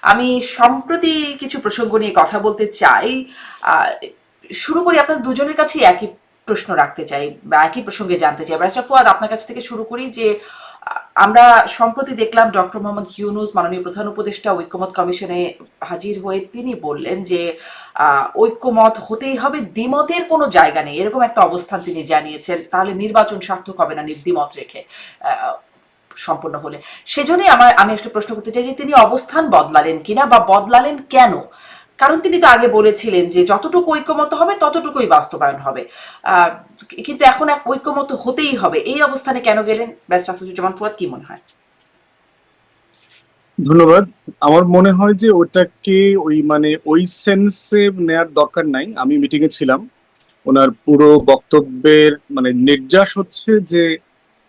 আমি সম্প্রতি কিছু প্রসঙ্গ নিয়ে কথা বলতে চাই। শুরু করি, আপনার দুজনের কাছেই একই প্রশ্ন রাখতে চাই বা একই প্রসঙ্গে জানতে চাই। ব্যারিস্টার ফুয়াদ, আপনার কাছ থেকে শুরু করি যে আমরা সম্প্রতি দেখলাম ডক্টর মোহাম্মদ ইউনূস মাননীয় প্রধান উপদেষ্টা ঐক্যমত কমিশনে হাজির হয়ে তিনি বললেন যে ঐক্যমত হতেই হবে, দ্বিমতের কোনো জায়গা নেই, এরকম একটা অবস্থান তিনি জানিয়েছেন। তাহলে নির্বাচন সার্থক হবে না দ্বিমত রেখে সম্পন্ন হলে। সেজন্যই আমি একটা প্রশ্ন করতে চাই যে তিনি অবস্থান বদলালেন কিনা বা বদলালেন কেন? কারণ তিনি তো আগে বলেছিলেন যে যতটুকু ঐক্যমত হবে ততটুকুই বাস্তবায়ন হবে, কিন্তু এখন এক ঐক্যমত হতেই হবে, এই অবস্থানে কেন গেলেন? ব্যারিস্টার আসাদুজ্জামান ফুয়াদ, কি মনে হয়? ধন্যবাদ। আমার মনে হয় যে ওটাকে ওই সেন্সে নেয়ার দরকার নাই। আমি মিটিং এ ছিলাম। ওনার পুরো বক্তব্যের নির্যাস হচ্ছে যে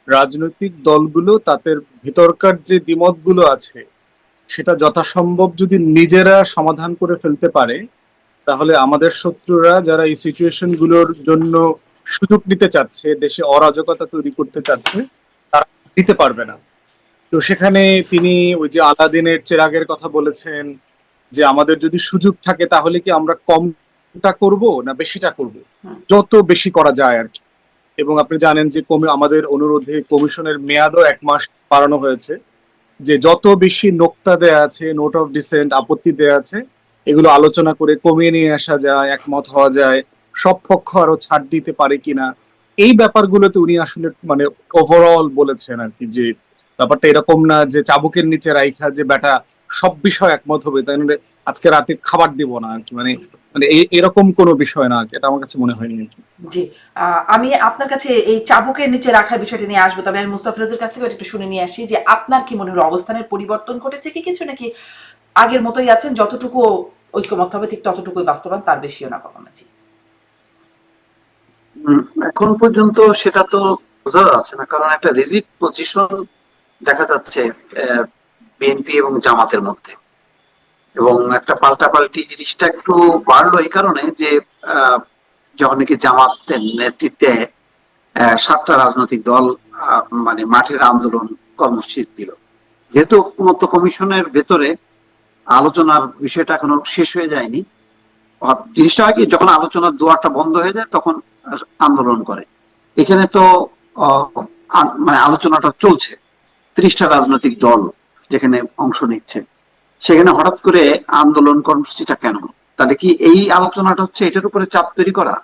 রাজনৈতিক দলগুলো তাদের ভিতরকার যে দ্বিমতগুলো আছে সেটা যথাসম্ভব যদি নিজেরা সমাধান করে ফেলতে পারে, তাহলে আমাদের শত্রুরা যারা এই সিচুয়েশন গুলোর জন্য সুযোগ নিতে চাচ্ছে, দেশে অরাজকতা তৈরি করতে চাচ্ছে, তারা নিতে পারবে না। তো সেখানে তিনি ওই যে আলাদিনের চেরাগের কথা বলেছেন, যে আমাদের যদি সুযোগ থাকে তাহলে কি আমরা কমটা করব না বেশিটা করব, যত বেশি করা যায় আর কি। এবং আপনি জানেন যে আমাদের অনুরোধে কমিশনের মেয়াদও 1 মাস বাড়ানো হয়েছে, যে যত বেশি নোক্তা দেয়া আছে, নোট অফ ডিসেন্ট, আপত্তি দেয়া আছে, এগুলো আলোচনা করে কমিয়ে নিয়ে আসা যায়, একমত হওয়া যায়, সব পক্ষ আরো ছাড় দিতে পারে কিনা, এই ব্যাপারগুলোতে উনি আসলে ওভারঅল বলেছেন আর কি, যে ব্যাপারটা এরকম না যে চাবুকের নিচে রাইখা যে বেটা সব বিষয় একমত হবে, তাই না, আজকে রাতে খাবার দিব না আর কি, মানে মানে এরকম কোনো বিষয় না আর কি। এটা আমার কাছে মনে হয়নি আর কি। জি, আমি আপনার কাছে এই চাবুকের নিচে রাখার বিষয়টা নিয়ে আসবো, তবে আমি মুস্তাফিজের কাছ থেকে একটু শুনে নিয়ে আসি যে আপনার কি মনে হলো, অবস্থানের পরিবর্তন ঘটেছে কি কিছু, নাকি আগের মতোই আছেন, যতটুকু ঐক্যমত হবে ঠিক ততটুকুই বাস্তবায়ন, তার বেশিও না কখনো? জি। এখন পর্যন্ত সেটা তো বোঝা যাচ্ছে না, কারণ একটা রিজিড পজিশন দেখা যাচ্ছে বিএনপি এবং জামাতের মধ্যে, এবং একটা পাল্টাপাল্টি জিনিসটা একটু বাড়লো এই কারণে যে যখন নাকি জামাতের নেতৃত্বে 7টা রাজনৈতিক দল মাঠের আন্দোলন কর্মসূচি দিল। যেহেতু ঐক্যমত্য কমিশনের ভেতরে আলোচনার বিষয়টা এখনো শেষ হয়ে যায়নি, জিনিসটা হয় কি, যখন আলোচনার দুয়ারটা বন্ধ হয়ে যায় তখন আন্দোলন করে। এখানে তো আলোচনাটা চলছে, 30টা রাজনৈতিক দল যেখানে অংশ নিচ্ছে, সেখানে হঠাৎ করে আন্দোলন কর্মসূচিটা কেন? তাহলে কি এই আলোচনাটা হচ্ছে এটার উপরে চাপ তৈরি করা,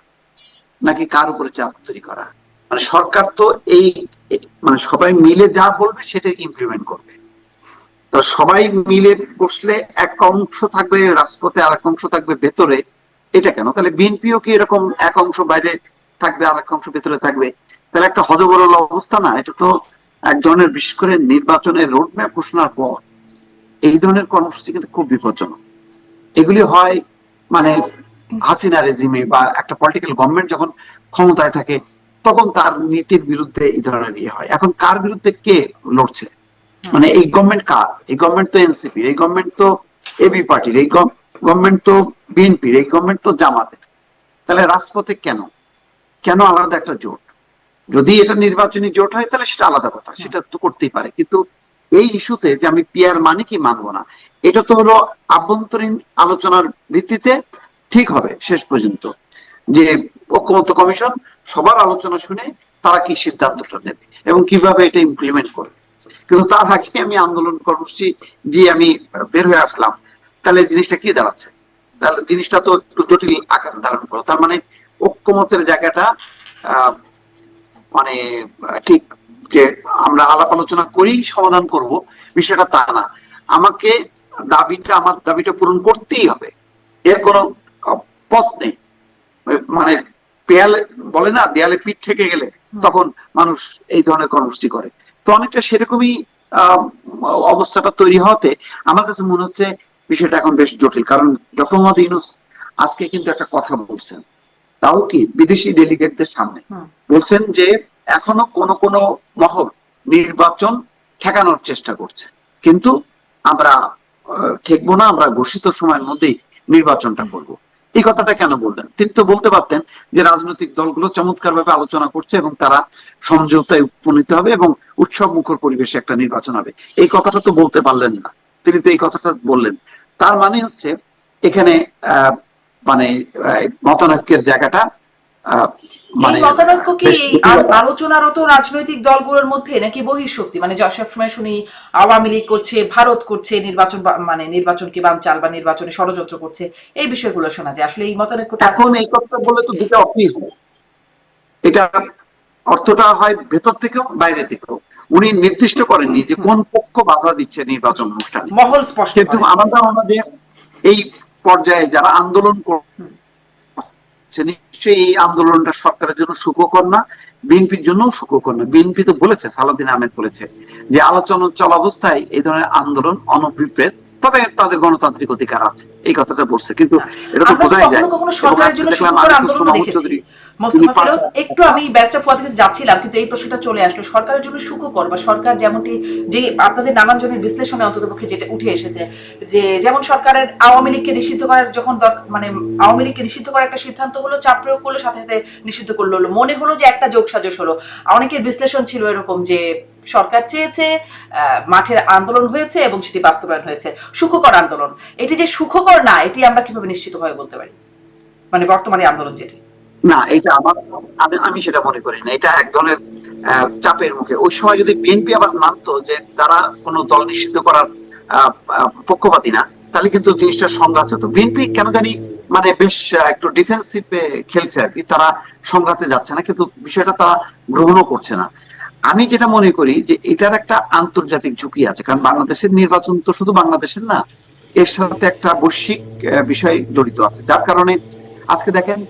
নাকি কার উপরে চাপ তৈরি করা? সরকার তো এই সবাই মিলে যা বলবে সেটা ইমপ্লিমেন্ট করবে। তো সবাই মিলে বসলে এক অংশ থাকবে রাজপথে, আর এক অংশ থাকবে ভেতরে, এটা কেন? তাহলে বিএনপিও কি এরকম এক অংশ বাইরে থাকবে আর এক অংশ ভেতরে থাকবে? তাহলে একটা হযবরল অবস্থা না? এটা তো এক ধরনের, বিশেষ করে নির্বাচনের রোডম্যাপ ঘোষণার পর এই ধরনের কর্মসূচি কিন্তু খুব বিপজ্জনক। এগুলি হয় হাসিনা রেজিমে বা একটা পলিটিক্যাল গভর্নমেন্ট যখন ক্ষমতায় থাকে তখন তার নীতির বিরুদ্ধে এই ধরনের হয়। এখন কার বিরুদ্ধে কে লড়ছে? এই গভর্নমেন্ট কার? এই গভর্নমেন্ট তো এনসিপি, এই গভর্নমেন্ট তো এবি পার্টির, এই গভর্নমেন্ট তো বিএনপির, এই গভর্নমেন্ট তো জামাতের। তাহলে রাজপথে কেন কেন আলাদা একটা জোট? যদি এটা নির্বাচনী জোট হয় তাহলে সেটা আলাদা কথা, সেটা তো করতেই পারে, কিন্তু এই ইস্যুতে যে আমি পিয়ার মানে কি মানবো না, এটা তো হলো আভ্যন্তরীণ আলোচনার ভিত্তিতে ঠিক হবে শেষ পর্যন্ত, যে ঐক্যমত্য কমিশন সবার আলোচনা শুনে তারা কি সিদ্ধান্তটা নেবে এবং কিভাবে এটা ইমপ্লিমেন্ট করবে। কিন্তু তার আগে আমি আন্দোলন কর্মসূচি দিয়ে আমি বের হয়ে আসলাম, তাহলে জিনিসটা কি দাঁড়াচ্ছে? তাহলে জিনিসটা তো একটু জটিল আকার ধারণ করো। তার ঐক্যমতের জায়গাটা আহ ঠিক যে আমরা আলাপ আলোচনা করি সমাধান করব, বিষয়টা তা না। আমাকে আমার দাবিটা পূরণ করতেই হবে, এর কোনো পথ নেই। মানে দেয়ালে বলে না, দেয়ালে পিঠ থেকে গেলে তখন মানুষ এই ধরনের কর্মসূচি করে। তো অনেকটা সেরকমই অবস্থাটা তৈরি হওয়াতে আমার কাছে মনে হচ্ছে বিষয়টা এখন বেশ জটিল। কারণ ডক্টর মোহাম্মদ ইউনূস আজকে কিন্তু একটা কথা বলছেন, তাও কি বিদেশি ডেলিগেটদের সামনে বলছেন যে এখনো কোন কোন মহল নির্বাচন ঠেকানোর চেষ্টা করছে, কিন্তু আমরা ঠেকবো না, আমরা ঘোষিত সময়ের মধ্যেই নির্বাচনটা করব। এই কথাটা কেন বললেন? তিনি তো বলতে পারতেন যে রাজনৈতিক দলগুলো চমৎকার ভাবে আলোচনা করছে এবং তারা সমঝোতায় উপনীত হবে এবং উৎসব মুখর পরিবেশে একটা নির্বাচন হবে। এই কথাটা তো বলতে পারলেন না। তিনি তো এই কথাটা বললেন। তার মানে হচ্ছে এখানে মানে মতানৈক্যের জায়গাটা এই মানে মতানৈক্য কি বেশ এই জটিল আছে। আলোচনারত রাজনৈতিক দলগুলোর মধ্যে নাকি বহিঃশক্তি, মানে সবসময় শুনি আওয়ামী লীগ করছে, ভারত করছে নির্বাচন, মানে নির্বাচনকে বানচাল বা নির্বাচনে ষড়যন্ত্র করছে, এই বিষয়গুলো শোনা যায়। আসলে এই মতানৈক্যটা এখন এই কথাটা বললে তো দুটো অর্থই হয়, এটা অর্থটা হয় ভেতর থেকেও বাইরে থেকেও। উনি নির্দিষ্ট করেননি যে কোন পক্ষ বাধা দিচ্ছে নির্বাচন অনুষ্ঠানে, মহল স্পষ্ট কিন্তু করে। আমার ধারণা যে এই পর্যায়ে যারা আন্দোলন করছে নিশ্চয়ই এই আন্দোলনটা সরকারের জন্য সুখকর না, বিএনপির জন্য সুখকর না। বিএনপি তো বলেছে, সালাউদ্দিন আহমেদ বলেছে যে আলোচনা চলা অবস্থায় এই ধরনের আন্দোলন অনভিপ্রেত, তবে তাদের গণতান্ত্রিক অধিকার আছে, এই কথাটা বলছে। কিন্তু এটা তো আমরা তো বোঝাই কখনো যায়। কখনো এবং সরকারের আজকে জন্য দেখলাম সুখকর আরিফুর আন্দোলনও মাহমুদ দেখেছি। চৌধুরী তিনি মোস্তফা ফিরোজ, একটু আমি ব্যারিস্টার ফুয়াদের কাছে যাচ্ছিলাম, কিন্তু এই প্রশ্নটা চলে আসলো, সরকারের জন্য সুখকর বা সরকার যেমনটি, যে আপনাদের নানান জনের বিশ্লেষণে অন্ততপক্ষে যেটা উঠে এসেছে, যে যেমন সরকারের আওয়ামী লীগকে নিষিদ্ধ করার যখন মানে আওয়ামী লীগকে নিষিদ্ধ করার একটা সিদ্ধান্ত হলো, চাপ প্রয়োগ করলো, সাথে সাথে নিষিদ্ধ করলো, মনে হলো যে একটা যোগসাজশ হলো। অনেকের বিশ্লেষণ ছিল এরকম যে সরকার চেয়েছে, মাঠের আন্দোলন হয়েছে এবং সেটি বাস্তবায়ন হয়েছে, সুখকর আন্দোলন। এটি যে সুখকর না, এটি আমরা কিভাবে নিশ্চিতভাবে বলতে পারি, মানে বর্তমানে আন্দোলন যেটি? না, এটা আমি সেটা মনে করি না। এটা এক ধরনের চাপের মুখে। ওই সময় যদি বিএনপি আবার মানতো যে তারা কোনো দল নিষিদ্ধ করার পক্ষপাতী না, তাহলে কিন্তু জিনিসটা সংঘাত হতো। বিএনপি কেন জানি মানে বেশ একটু ডিফেন্সিভে খেলছে আর কি, তারা সংঘাতে যাচ্ছে না, কিন্তু বিষয়টা তারা গ্রহণও করছে না। আমি যেটা মনে করি যে এটার একটা আন্তর্জাতিক ঝুঁকি আছে, কারণ বাংলাদেশের নির্বাচন তো শুধু বাংলাদেশের না, এর সাথে একটা বৈশ্বিক বিষয় জড়িত আছে, যার কারণে আজকে দেখেন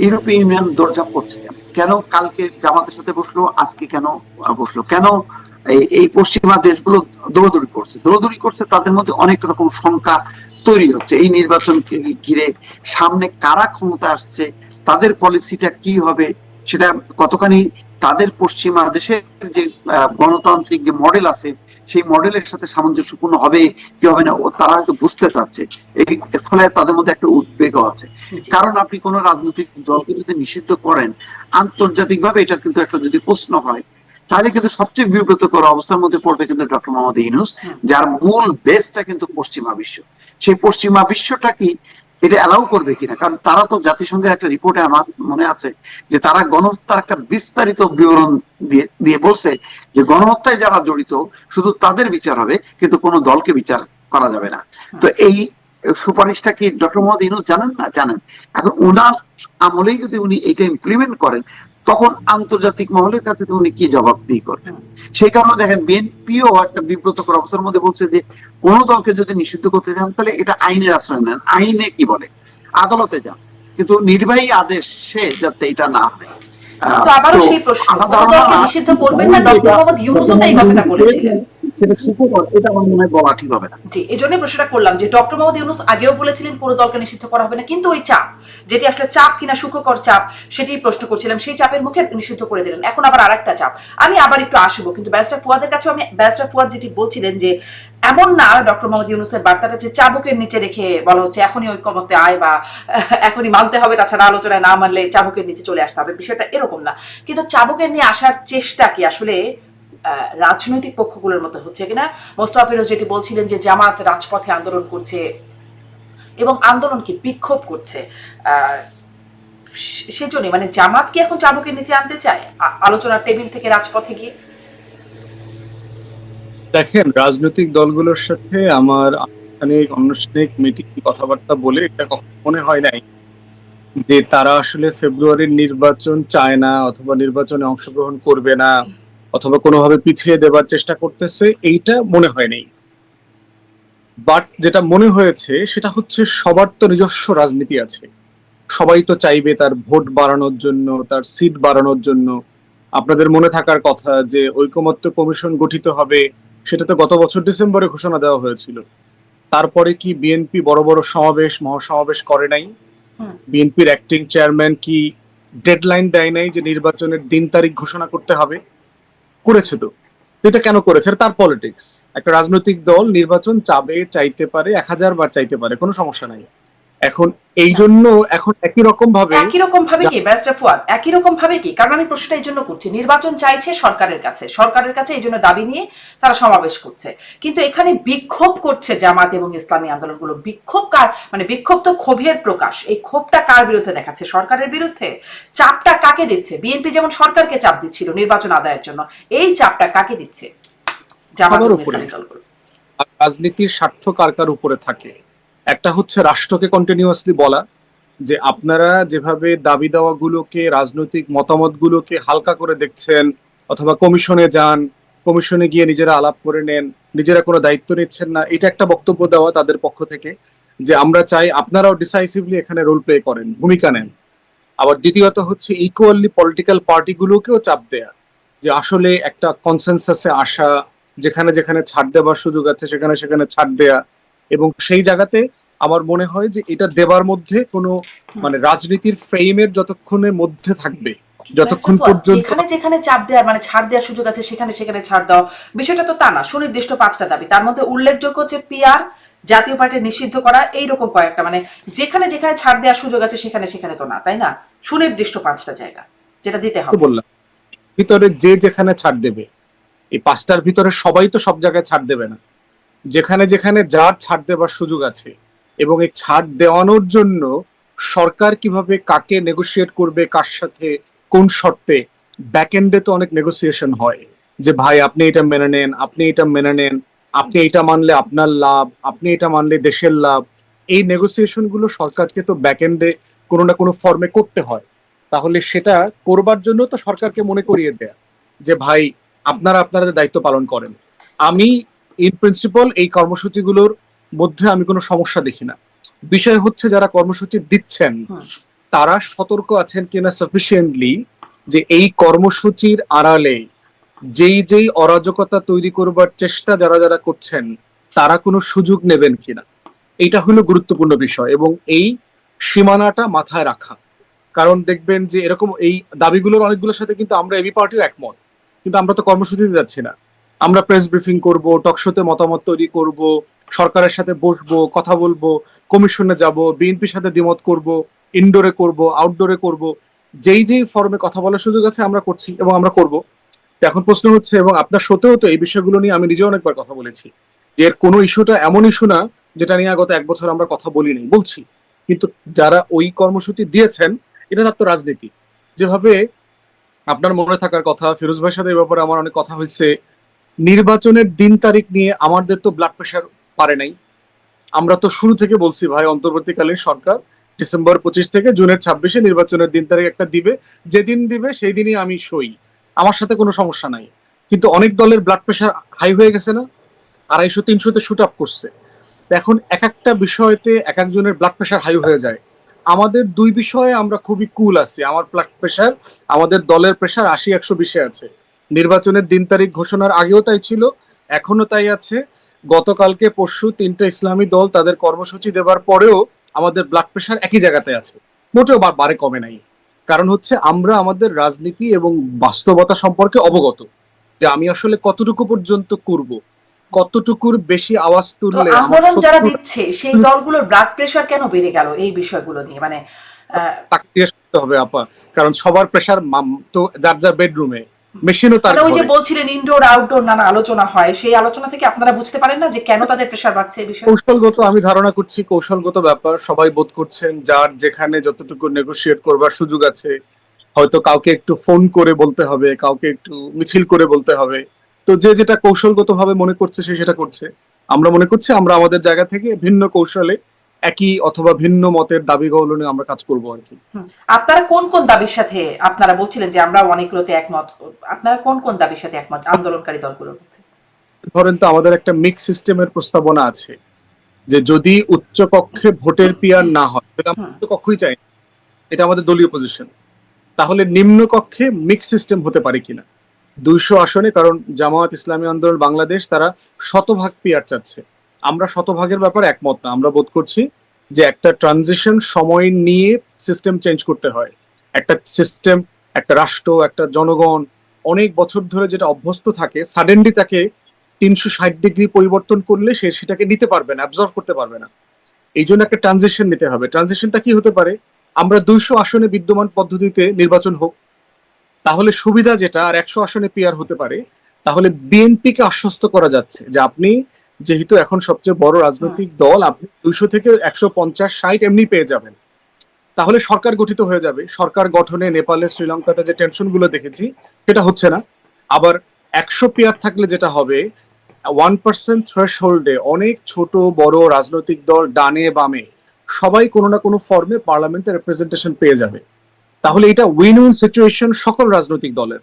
ইউরোপীয় ইউনিয়ন দৌড়ঝাঁপ করছে। কেন কালকে জামাতের সাথে বসলো, আজকে কেন বসলো? কেন এই পশ্চিমা দেশগুলো দৌড়াদৌড়ি করছে, তাদের মধ্যে অনেক রকম শঙ্কা তৈরি হচ্ছে এই নির্বাচনকে ঘিরে। সামনে কারা ক্ষমতা আসছে, তাদের পলিসিটা কি হবে, সেটা কতখানি তাদের পশ্চিমা দেশের যে গণতান্ত্রিক যে মডেল আছে সেই মডেলের সাথে সামঞ্জস্যপূর্ণ হবে কি হবে না, ও তারা হয়তো বুঝতে চাচ্ছে। এর ফলে তাদের মধ্যে একটা উদ্বেগও আছে। কারণ আপনি কোন রাজনৈতিক দলকে যদি নিষিদ্ধ করেন আন্তর্জাতিকভাবে, এটা কিন্তু একটা যদি প্রশ্ন হয়, তাহলে কিন্তু সবচেয়ে বিব্রতকর অবস্থার মধ্যে পড়বে কিন্তু ডক্টর মোহাম্মদ ইউনূস, যার মূল বেসটা কিন্তু পশ্চিমা বিশ্ব। সেই পশ্চিমা বিশ্বটা কি এটা অ্যালাউ করবে কিনা? কারণ তারা তো জাতিসংঘের একটা রিপোর্টে আমার মনে আছে যে তারা গণহত্যার একটা বিস্তারিত বিবরণ দিয়ে বলছে যে গণহত্যায় যারা জড়িত শুধু তাদের বিচার হবে, কিন্তু কোনো দলকে বিচার করা যাবে না। তো এই সুপারিশটা কি ডক্টর মোহাম্মদ ইউনূস জানেন না? জানেন। এখন ওনার আমলেই যদি উনি এটা ইমপ্লিমেন্ট করেন, তখন আন্তর্জাতিক মহলের কাছে তো উনি কি জবাবদিহি করবেন? সেই কারণে দেখেন বিএনপিও একটা বিব্রতকর অবস্থার মধ্যে বলছে যে কোন দলকে যদি নিষিদ্ধ করতে চান তাহলে এটা আইনের আশ্রয় নেন। আইনে কি বলে, আদালতে যান, কিন্তু নির্বাহী আদেশে যাতে এটা না হয়। তো আবারও সেই প্রশ্ন, আমার কোন ধারণা দলকে না নিষিদ্ধ করবেন না, ডক্টর মোহাম্মদ ইউনূসও তো এই কথাটা বলেছিলেন। সেটা সুখকর, এটা আমার মনে হয় বলা ঠিক হবে না। জি, এই জন্যই প্রশ্নটা করলাম যে ডক্টর মোহাম্মদ ইউনূস আগেও বলেছিলেন কোনো দলকে নিষিদ্ধ করা হবে না, কিন্তু ওই চাপ, যেটি আসলে চাপ কিনা সুখকর চাপ, সেটি প্রশ্ন করছিলাম, সেই চাপের মুখে নিষিদ্ধ করে দিলেন। এখন আবার আরেকটা চাপ, আমি আবার একটু আসবো, কিন্তু ব্যারিস্টার ফুয়াদের কাছেও আমি, ব্যারিস্টার ফুয়াদ যেটি বলছিলেন যে এমন না ডক্টর মোহাম্মদ ইউনূসের বার্তাটা যে চাবুকের নিচে রেখে বলা হচ্ছে এখনই ঐক্যমত্যে আয় বা এখনই মানতে হবে, তাছাড়া আলোচনায় না মানলে চাবুকের নিচে চলে আসতে হবে, বিষয়টা এরকম না। কিন্তু চাবুকের নিয়ে আসার চেষ্টা কি আসলে রাজনৈতিক পক্ষগুলোর মতো হচ্ছে কিনা? মোস্তফা ফিরোজ যেটি বলছিলেন যে জামাত রাজপথে আন্দোলন করছে এবং আন্দোলনকে বিক্ষোভ করছে, সেজন্য মানে জামাত কি এখন চাবুকের নিচে আনতে চায় আলোচনার টেবিল থেকে রাজপথে গিয়ে? দেখেন, রাজনৈতিক দলগুলোর সাথে আমার আনুষ্ঠানিক অনানুষ্ঠানিক মিটিং কথাবার্তা বলে এটা কখনো মনে হয় নাই যে তারা আসলে ফেব্রুয়ারির নির্বাচন চায় না, অথবা নির্বাচনে অংশগ্রহণ করবে না, অথবা কোনোভাবে পিছিয়ে দেবার চেষ্টা করতেছে, এইটা মনে হয়নি। বাট যেটা মনে হয়েছে সেটা হচ্ছে সবার তো নিজস্ব রাজনীতি আছে, সবাই তো চাইবে তার ভোট বাড়ানোর জন্য, তার সিট বাড়ানোর জন্য। আপনাদের মনে থাকার কথা যে ঐকমত্য কমিশন গঠিত হবে, সেটা তো গত বছর ডিসেম্বরে ঘোষণা দেওয়া হয়েছিল। তারপরে কি বিএনপি বড় বড় সমাবেশ মহাসমাবেশ করে নাই? বিএনপির অ্যাক্টিং চেয়ারম্যান কি ডেডলাইন দেয় নাই যে নির্বাচনের দিন তারিখ ঘোষণা করতে হবে? করেছে তো। এটা কেন করেছে? তার পলিটিক্স। একটা রাজনৈতিক দল নির্বাচন চাবে, চাইতে পারে, 1000 বার চাইতে পারে, কোনো সমস্যা নাই। এখন এই জন্য এখন একই রকম ভাবে একই রকম ভাবে কি ব্যারিস্টার ফুয়াদ, একই রকম ভাবে কি? কারণ আমি প্রশ্নটা এই জন্য করছি, নির্বাচন চাইছে সরকারের কাছে এই জন্য দাবি নিয়ে তারা সমাবেশ করছে, কিন্তু এখানে বিক্ষোভ করছে জামাত এবং ইসলামী আন্দোলনগুলো। বিক্ষোভ কার, মানে বিক্ষোভ তো ক্ষোভের প্রকাশ, এই ক্ষোভটা কার বিরুদ্ধে দেখাচ্ছে? সরকারের বিরুদ্ধে। চাপটা কাকে দিচ্ছে? বিএনপি যেমন সরকারকে চাপ দিচ্ছিল নির্বাচন আদায়ের জন্য, এই চাপটা কাকে দিচ্ছে? জামাত সবার এবং উপরে ইসলামী দলগুলো। রাজনীতির স্বার্থ কার কার উপরে থাকে। একটা হচ্ছে রাষ্ট্রকে কন্টিনিউয়াসলি বলা যে আপনারা যেভাবে দাবি দাওয়াগুলোকে, রাজনৈতিক মতামতগুলোকে হালকা করে দেখছেন, অথবা কমিশনে যান, কমিশনে গিয়ে নিজেরা আলাপ করে নেন, নিজেরা কোনো দায়িত্ব নিচ্ছেন না, এটা একটা বক্তব্য দেওয়া তাদের পক্ষ থেকে যে আমরা চাই আপনারাও ডিসাইসিভলি এখানে রোল প্লে করেন, ভূমিকা নেন। আবার দ্বিতীয়ত হচ্ছে ইকুয়ালি পলিটিক্যাল পার্টিগুলোকেও চাপ দেয়া যে আসলে একটা কনসেনসাসে আসা, যেখানে যেখানে ছাড় দেওয়ার সুযোগ আছে সেখানে সেখানে ছাড় দেয়া। এবং সেই জায়গাতে আমার মনে হয় যে এটা দেবার মধ্যে কোনো মানে রাজনীতির ফ্রেমের যতক্ষণের মধ্যে থাকবে, যতক্ষণ পর্যন্ত যেখানে যেখানে চাপ দেওয়ার, মানে ছাড় দেওয়ার সুযোগ আছে সেখানে সেখানে ছাড় দাও, বিষয়টা তো তা না। সুনির্দিষ্ট 5টা দাবি, তার মধ্যে উল্লেখযোগ্য হচ্ছে পিআর, জাতীয় পার্টি নিষিদ্ধ করা, এইরকম কয়েকটা, মানে যেখানে যেখানে ছাড় দেওয়ার সুযোগ আছে সেখানে সেখানে তো না, তাই না? সুনির্দিষ্ট 5টা জায়গা যেটা দিতে হবে। বললাম ভিতরে যে যেখানে ছাড় দেবে, এই 5টার ভিতরে সবাই তো সব জায়গায় ছাড় দেবে না। যেখানে যেখানে যার ছাড় দেওয়ার সুযোগ আছে এবং এই ছাড় দেওয়ানোর জন্য সরকার কিভাবে কাকে নেগোশিয়েট করবে, কার সাথে, কোন শর্তে, ব্যাকএন্ডে তো অনেক নেগোসিয়েশন হয় যে ভাই আপনি এটা মেনে নেন, আপনি এটা মেনে নেন, আপনি এটা মানলে আপনার লাভ, আপনি এটা মানলে দেশের লাভ। এই নেগোসিয়েশন গুলো সরকারকে তো ব্যাকএন্ডে কোনো না কোনো ফর্মে করতে হয়। তাহলে সেটা করবার জন্য তো সরকারকে মনে করিয়ে দেয়া যে ভাই আপনারা আপনাদের দায়িত্ব পালন করেন। আমি ইন প্রিন্সিপাল এই কর্মসূচিগুলোর মধ্যে আমি কোনো সমস্যা দেখি না। বিষয় হচ্ছে যারা কর্মসূচি দিচ্ছেন তারা সতর্ক আছেন কিনা সাফিসিয়েন্টলি যে এই কর্মসূচির আড়ালে যেই যেই অরাজকতা তৈরি করবার চেষ্টা যারা যারা করছেন তারা কোনো সুযোগ নেবেন কিনা, এইটা হলো গুরুত্বপূর্ণ বিষয়। এবং এই সীমানাটা মাথায় রাখা, কারণ দেখবেন যে এরকম এই দাবিগুলোর অনেকগুলোর সাথে কিন্তু আমরা এবি পার্টিও একমত, কিন্তু আমরা তো কর্মসূচিতে যাচ্ছি না। আমরা প্রেস ব্রিফিং করব, টকশোতে মতামত তৈরি করব, সরকারের সাথে বসবো, কথা বলবো, কমিশনে যাব, বিএনপির সাথে দ্বিমত করব, ইনডোরে করব, আউটডোরে করব, যেই যেই ফর্মে কথা বলার সুযোগ আছে আমরা করছি এবং আমরা করব। এখন প্রশ্ন হচ্ছে, এবং আপনার সত্ত্বেও তো এই বিষয়গুলো নিয়ে আমি নিজেও অনেকবার কথা বলেছি, যে এর কোনো ইস্যুটা এমন ইস্যু না যেটা নিয়ে গত 1 বছর আমরা কথা বলি নাই, বলছি। কিন্তু যারা ওই কর্মসূচি দিয়েছেন এটা তার তো রাজনীতি। যেভাবে আপনার মনে থাকার কথা, ফিরোজ ভাইয়ের সাথে এই ব্যাপারে আমার অনেক কথা হয়েছে, নির্বাচনের দিন তারিখ নিয়ে আমাদের তো ব্লাড প্রেশার পারে নাই। আমরা তো শুরু থেকে বলছি ভাই অন্তর্বর্তীকালীন সরকার ডিসেম্বর 25 থেকে জুনের 26-এ নির্বাচনের দিন তারিখ একটা দিবে, যেদিন দিবে সেই দিনই আমি সই, আমার সাথে কোনো সমস্যা নাই। কিন্তু অনেক দলের ব্লাড প্রেশার হাই হয়ে গেছে না, 250-300-তে শুট আপ করছে। এখন এক একটা বিষয়তে এক একজনের ব্লাড প্রেশার হাই হয়ে যায়। আমাদের দুই বিষয়ে আমরা খুবই কুল আছি। আমার ব্লাড প্রেশার, আমাদের দলের প্রেশার 80-120-এ আছে। নির্বাচনের দিন তারিখ ঘোষণার আগেও তাই ছিল, এখনো তাই আছে। গতকালকে পরশু 3টে ইসলামী দল তাদের কর্মসূচি দেবার পরেও আমাদের ব্লাড প্রেশার একই জায়গাতে আছে, মোটেও বারে কমে নাই। কারণ হচ্ছে আমরা আমাদের রাজনীতি এবং বাস্তবতা সম্পর্কে অবগত, যে আমি আসলে কতটুকু পর্যন্ত করব, কতটুকুর বেশি আওয়াজ তো তুললে আমার আন্দোলন যারা শত্রু দিচ্ছে সেই দলগুলোর ব্লাড প্রেশার কেন বেড়ে গেল এই বিষয়গুলো নিয়ে? মানে তাকে জিজ্ঞেস করতে হবে আপা, কারণ সবার প্রেশার তো যার যার বেডরুমে, মেশিনও তার মানে ওই যে ঘরে। বলছিলেন ইনডোর আউটডোর নানা আলোচনা হয়, সেই আলোচনা থেকে আপনারা বুঝতে পারেন না যে কেন তাদের প্রেশার বাড়ছে এই বিষয়ে? কৌশলগত, আমি ধারণা করছি কৌশলগত ব্যাপার। সবাই বোধ করছেন যার যেখানে যতটুকু নেগোশিয়েট করবার সুযোগ আছে, হয়তো কাউকে একটু ফোন করে বলতে হবে, কাউকে একটু মিছিল করে বলতে হবে। তো যে যেটা কৌশলগত ভাবে মনে করছে সে সেটা করছে। আমরা মনে করছি আমরা আমাদের জায়গা থেকে ভিন্ন কৌশলে একই অথবা ভিন্ন মতের দাবিগুলো নিয়ে আমরা কাজ করবো আর কি। আপনারা কোন কোন দাবির সাথে, আপনারা বলছিলেন যে আমরা অনেকগুলোতে একমত, আপনারা কোন কোন দাবির সাথে একমত আন্দোলনকারী দলগুলোর মধ্যে? ধরেন তো আমাদের একটা মিক্স সিস্টেমের প্রস্তাবনা আছে, যে যদি উচ্চ কক্ষে ভোটের পিয়ার না হয়, আমরা উচ্চ কক্ষই চাই না, এটা আমাদের দলীয় পজিশন, তাহলে নিম্ন কক্ষে মিক্স সিস্টেম হতে পারে কিনা 200 আসনে। কারণ জামায়াত ইসলামী আন্দোলন বাংলাদেশ তারা শতভাগ পিয়ার চাচ্ছে, আমরা শতভাগের ব্যাপারে একমত না। আমরা বোধ করছি যে একটা ট্রানজিশন সময় নিয়ে সিস্টেম চেঞ্জ করতে হয়। একটা সিস্টেম, একটা রাষ্ট্র, একটা জনগণ অনেক বছর ধরে যেটা অভ্যস্ত থাকে, সাডেনলি তাকে 360 ডিগ্রি পরিবর্তন করলে সে সেটাকে নিতে পারবে না, অ্যাবজর্ভ করতে পারবে না। এই জন্য একটা ট্রানজিশন নিতে হবে। ট্রানজিশনটা কি হতে পারে? আমরা 200 আসনে বিদ্যমান পদ্ধতিতে নির্বাচন হোক, তাহলে সুবিধা যেটা, আর 100 আসনে পিআর হতে পারে। তাহলে বিএনপিকে আশ্বস্ত করা যাচ্ছে যে আপনি যেহেতু এখন সবচেয়ে বড় রাজনৈতিক দল, আপনি 200 থেকে 150-60 এমনি পেয়ে যাবেন। তাহলে সরকার গঠিত হয়ে যাবে। সরকার গঠনে নেপালে, শ্রীলঙ্কাতে যে টেনশন গুলো দেখেছি সেটা হচ্ছে না। আবার 100 পিআর থাকলে যেটা হবে, 1% থ্রেশহোল্ডে অনেক ছোট বড় রাজনৈতিক দল, ডানে বামে সবাই কোনো না কোনো ফর্মে পার্লামেন্টে রিপ্রেজেন্টেশন পেয়ে যাবে। তাহলে এটা উইন উইন সিচুয়েশন সকল রাজনৈতিক দলের।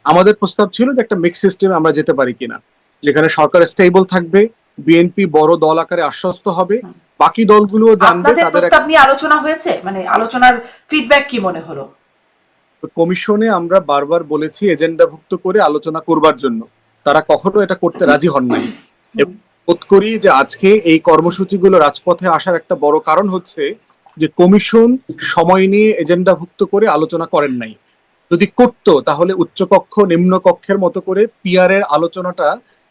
আমাদের প্রস্তাব ছিল যে একটা মিক্স সিস্টেম আমরা যেতে পারি কিনা, যেখানে সরকার স্টেবল থাকবে, বিএনপি বড় দল আকারে আশ্বস্ত হবে, বাকি দলগুলো জানবে আপনাদের তাদের প্রস্তাব নিয়ে আলোচনা হয়েছে, মানে আলোচনার ফিডব্যাক কি মনে হলো? কমিশনে আমরা বারবার বলেছি এজেন্ডাভুক্ত করে আলোচনা করবার জন্য, তারা কখনো এটা করতে রাজি হন নাই। বোধ করি যে আজকে এই কর্মসূচিগুলো রাজপথে আসার একটা বড় কারণ হচ্ছে যে কমিশন সময় নিয়ে এজেন্ডাভুক্ত করে আলোচনা করেন নাই। যদি করতো তাহলে উচ্চকক্ষ নিম্ন কক্ষের মতো করে পিআর এর আলোচনাটা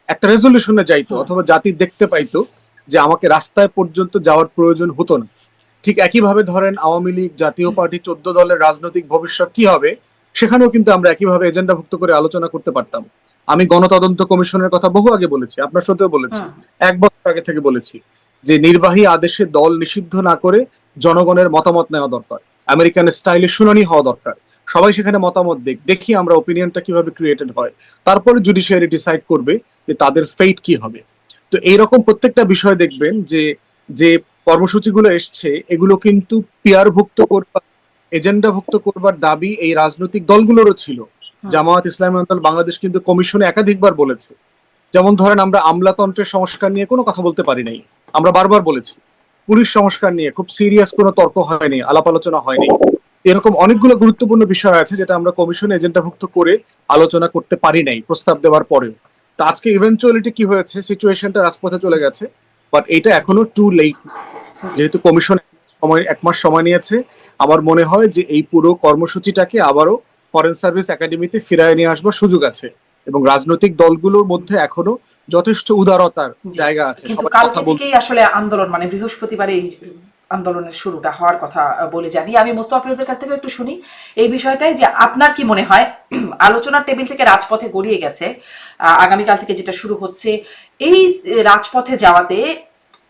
একটা রেজলিউশনে যাইতো, অথবা জাতি দেখতে পাইতো যে আমাকে রাস্তায় পর্যন্ত যাওয়ার প্রয়োজন হতো না। ঠিক একইভাবে ধরেন আওয়ামী লীগ, জাতীয় পার্টি, 14 দলের রাজনৈতিক ভবিষ্যৎ কি হবে, সেখানেও কিন্তু আমরা একইভাবে এজেন্ডাভুক্ত করে আলোচনা করতে পারতাম। আমি গণতদন্ত কমিশনের কথা বহু আগে বলেছি, আপনার সাথেও বলেছি, 1 বছর আগে থেকে বলেছি যে নির্বাহী আদেশে দল নিষিদ্ধ না করে জনগণের মতামত নেওয়া দরকার, আমেরিকান স্টাইলে শুনানি হওয়া দরকার, সবাই সেখানে মতামত দেখি আমরা ওপিনিয়নটা কিভাবে ক্রিয়েটেড হয়, তারপরে জুডিশিয়ারি ডিসাইড করবে যে তাদের ফেট কি হবে। তো এইরকম প্রত্যেকটা বিষয় দেখবেন যে যে কর্মসূচিগুলো এসছে এগুলো কিন্তু পিয়ারভুক্ত করবার, এজেন্ডাভুক্ত করবার দাবি এই রাজনৈতিক দলগুলোরও ছিল। জামায়াত ইসলামী দল বাংলাদেশ কিন্তু কমিশনে একাধিকবার বলেছে। যেমন ধরেন আমরা আমলাতন্ত্রের সংস্কার নিয়ে কোনো কথা বলতে পারি নাই, আমরা বারবার বলেছি। পুলিশ সংস্কার নিয়ে খুব সিরিয়াস কোনো তর্ক হয়নি, আলাপ আলোচনা হয়নি। এরকম অনেকগুলো গুরুত্বপূর্ণ বিষয় আছে যেটা আমরা কমিশনে এজেন্ডাভুক্ত করে আলোচনা করতে পারি নাই প্রস্তাব দেওয়ার পরেও। তো আজকে ইভেন্চুয়ালিটি কি হয়েছে, সিচুয়েশনটা রাজপথে চলে গেছে, বাট এটা এখনো টু লেট। যেহেতু কমিশন 1 মাস সময় নিয়েছে, আমার মনে হয় যে এই পুরো কর্মসূচিটাকে আবারও ফরেন সার্ভিস একাডেমিতে ফিরায় নিয়ে আসবার সুযোগ আছে, এবং রাজনৈতিক দলগুলোর মধ্যে এখনো যথেষ্ট উদারতার জায়গা আছে। কিন্তু সবাই কালকে কথা বলতে থেকেই আসলে আন্দোলন, মানে বৃহস্পতিবার এই আন্দোলনের শুরুটা হওয়ার কথা বলে জানি। আমি মোস্তফা ফিরোজের কাছ থেকে একটু শুনি এই বিষয়টাই, যে আপনার কি মনে হয় আলোচনার টেবিল থেকে রাজপথে গড়িয়ে গেছে, আগামীকাল থেকে যেটা শুরু হচ্ছে, এই রাজপথে যাওয়াতে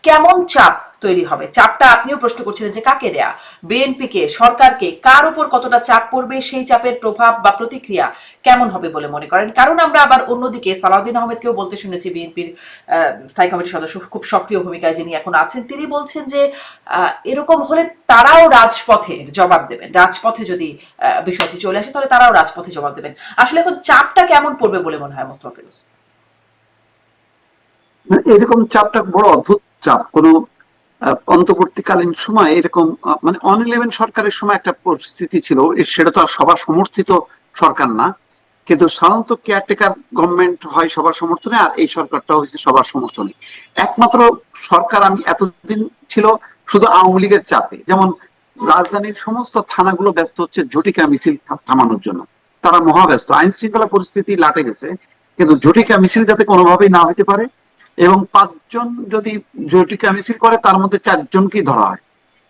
কেমন চাপ তৈরি হবে? চাপটা আপনিও প্রশ্ন করছিলেন যে কাকে দেয়া, বিএনপিকে, সরকারকে, কার উপর কতটা চাপ পড়বে, সেই চাপের প্রভাব বা প্রতিক্রিয়া কেমন হবে বলে মনে করেন? কারণ আমরা আবার অন্যদিকে সালাউদ্দিন আহমেদকেও বলতে শুনেছি, বিএনপির স্থায়ী কমিটির সদস্য, খুব সক্রিয় ভূমিকায় যিনি এখন আছেন, তিনি বলছেন যে এরকম হলে তারাও রাজপথে জবাব দেবেন। রাজপথে যদি বিষয়টি চলে আসে তাহলে তারাও রাজপথে জবাব দেবেন। আসলে এখন চাপটা কেমন পড়বে বলে মনে হয় মোস্তফা ফিরোজ? এরকম চাপটা বড় অদ্ভুত চাপ। কোনো অন্তর্বর্তীকালীন সময় এরকম মানে 11 সরকারের সময় একটা পরিস্থিতি ছিল, সেটা তো আর সবার সমর্থিত সরকার না, কিন্তু সাধারণত কেয়ারটেকার গভর্নমেন্ট হয় সবার সমর্থনে, আর এই সরকারটা হয়েছে সবার সমর্থনে। একমাত্র সরকার আমি এতদিন ছিল শুধু আওয়ামী লীগের চাপে। যেমন রাজধানীর সমস্ত থানাগুলো ব্যস্ত হচ্ছে ঝটিকা মিছিল থামানোর জন্য, তারা মহাব্যস্ত, আইন শৃঙ্খলা পরিস্থিতি লাটে গেছে, কিন্তু ঝটিকা মিছিল যাতে কোনোভাবেই না হতে পারে, এবং 5 জন যদি ঝটিকা মিছিল করে তার মধ্যে 4 জনকেই ধরা হয়।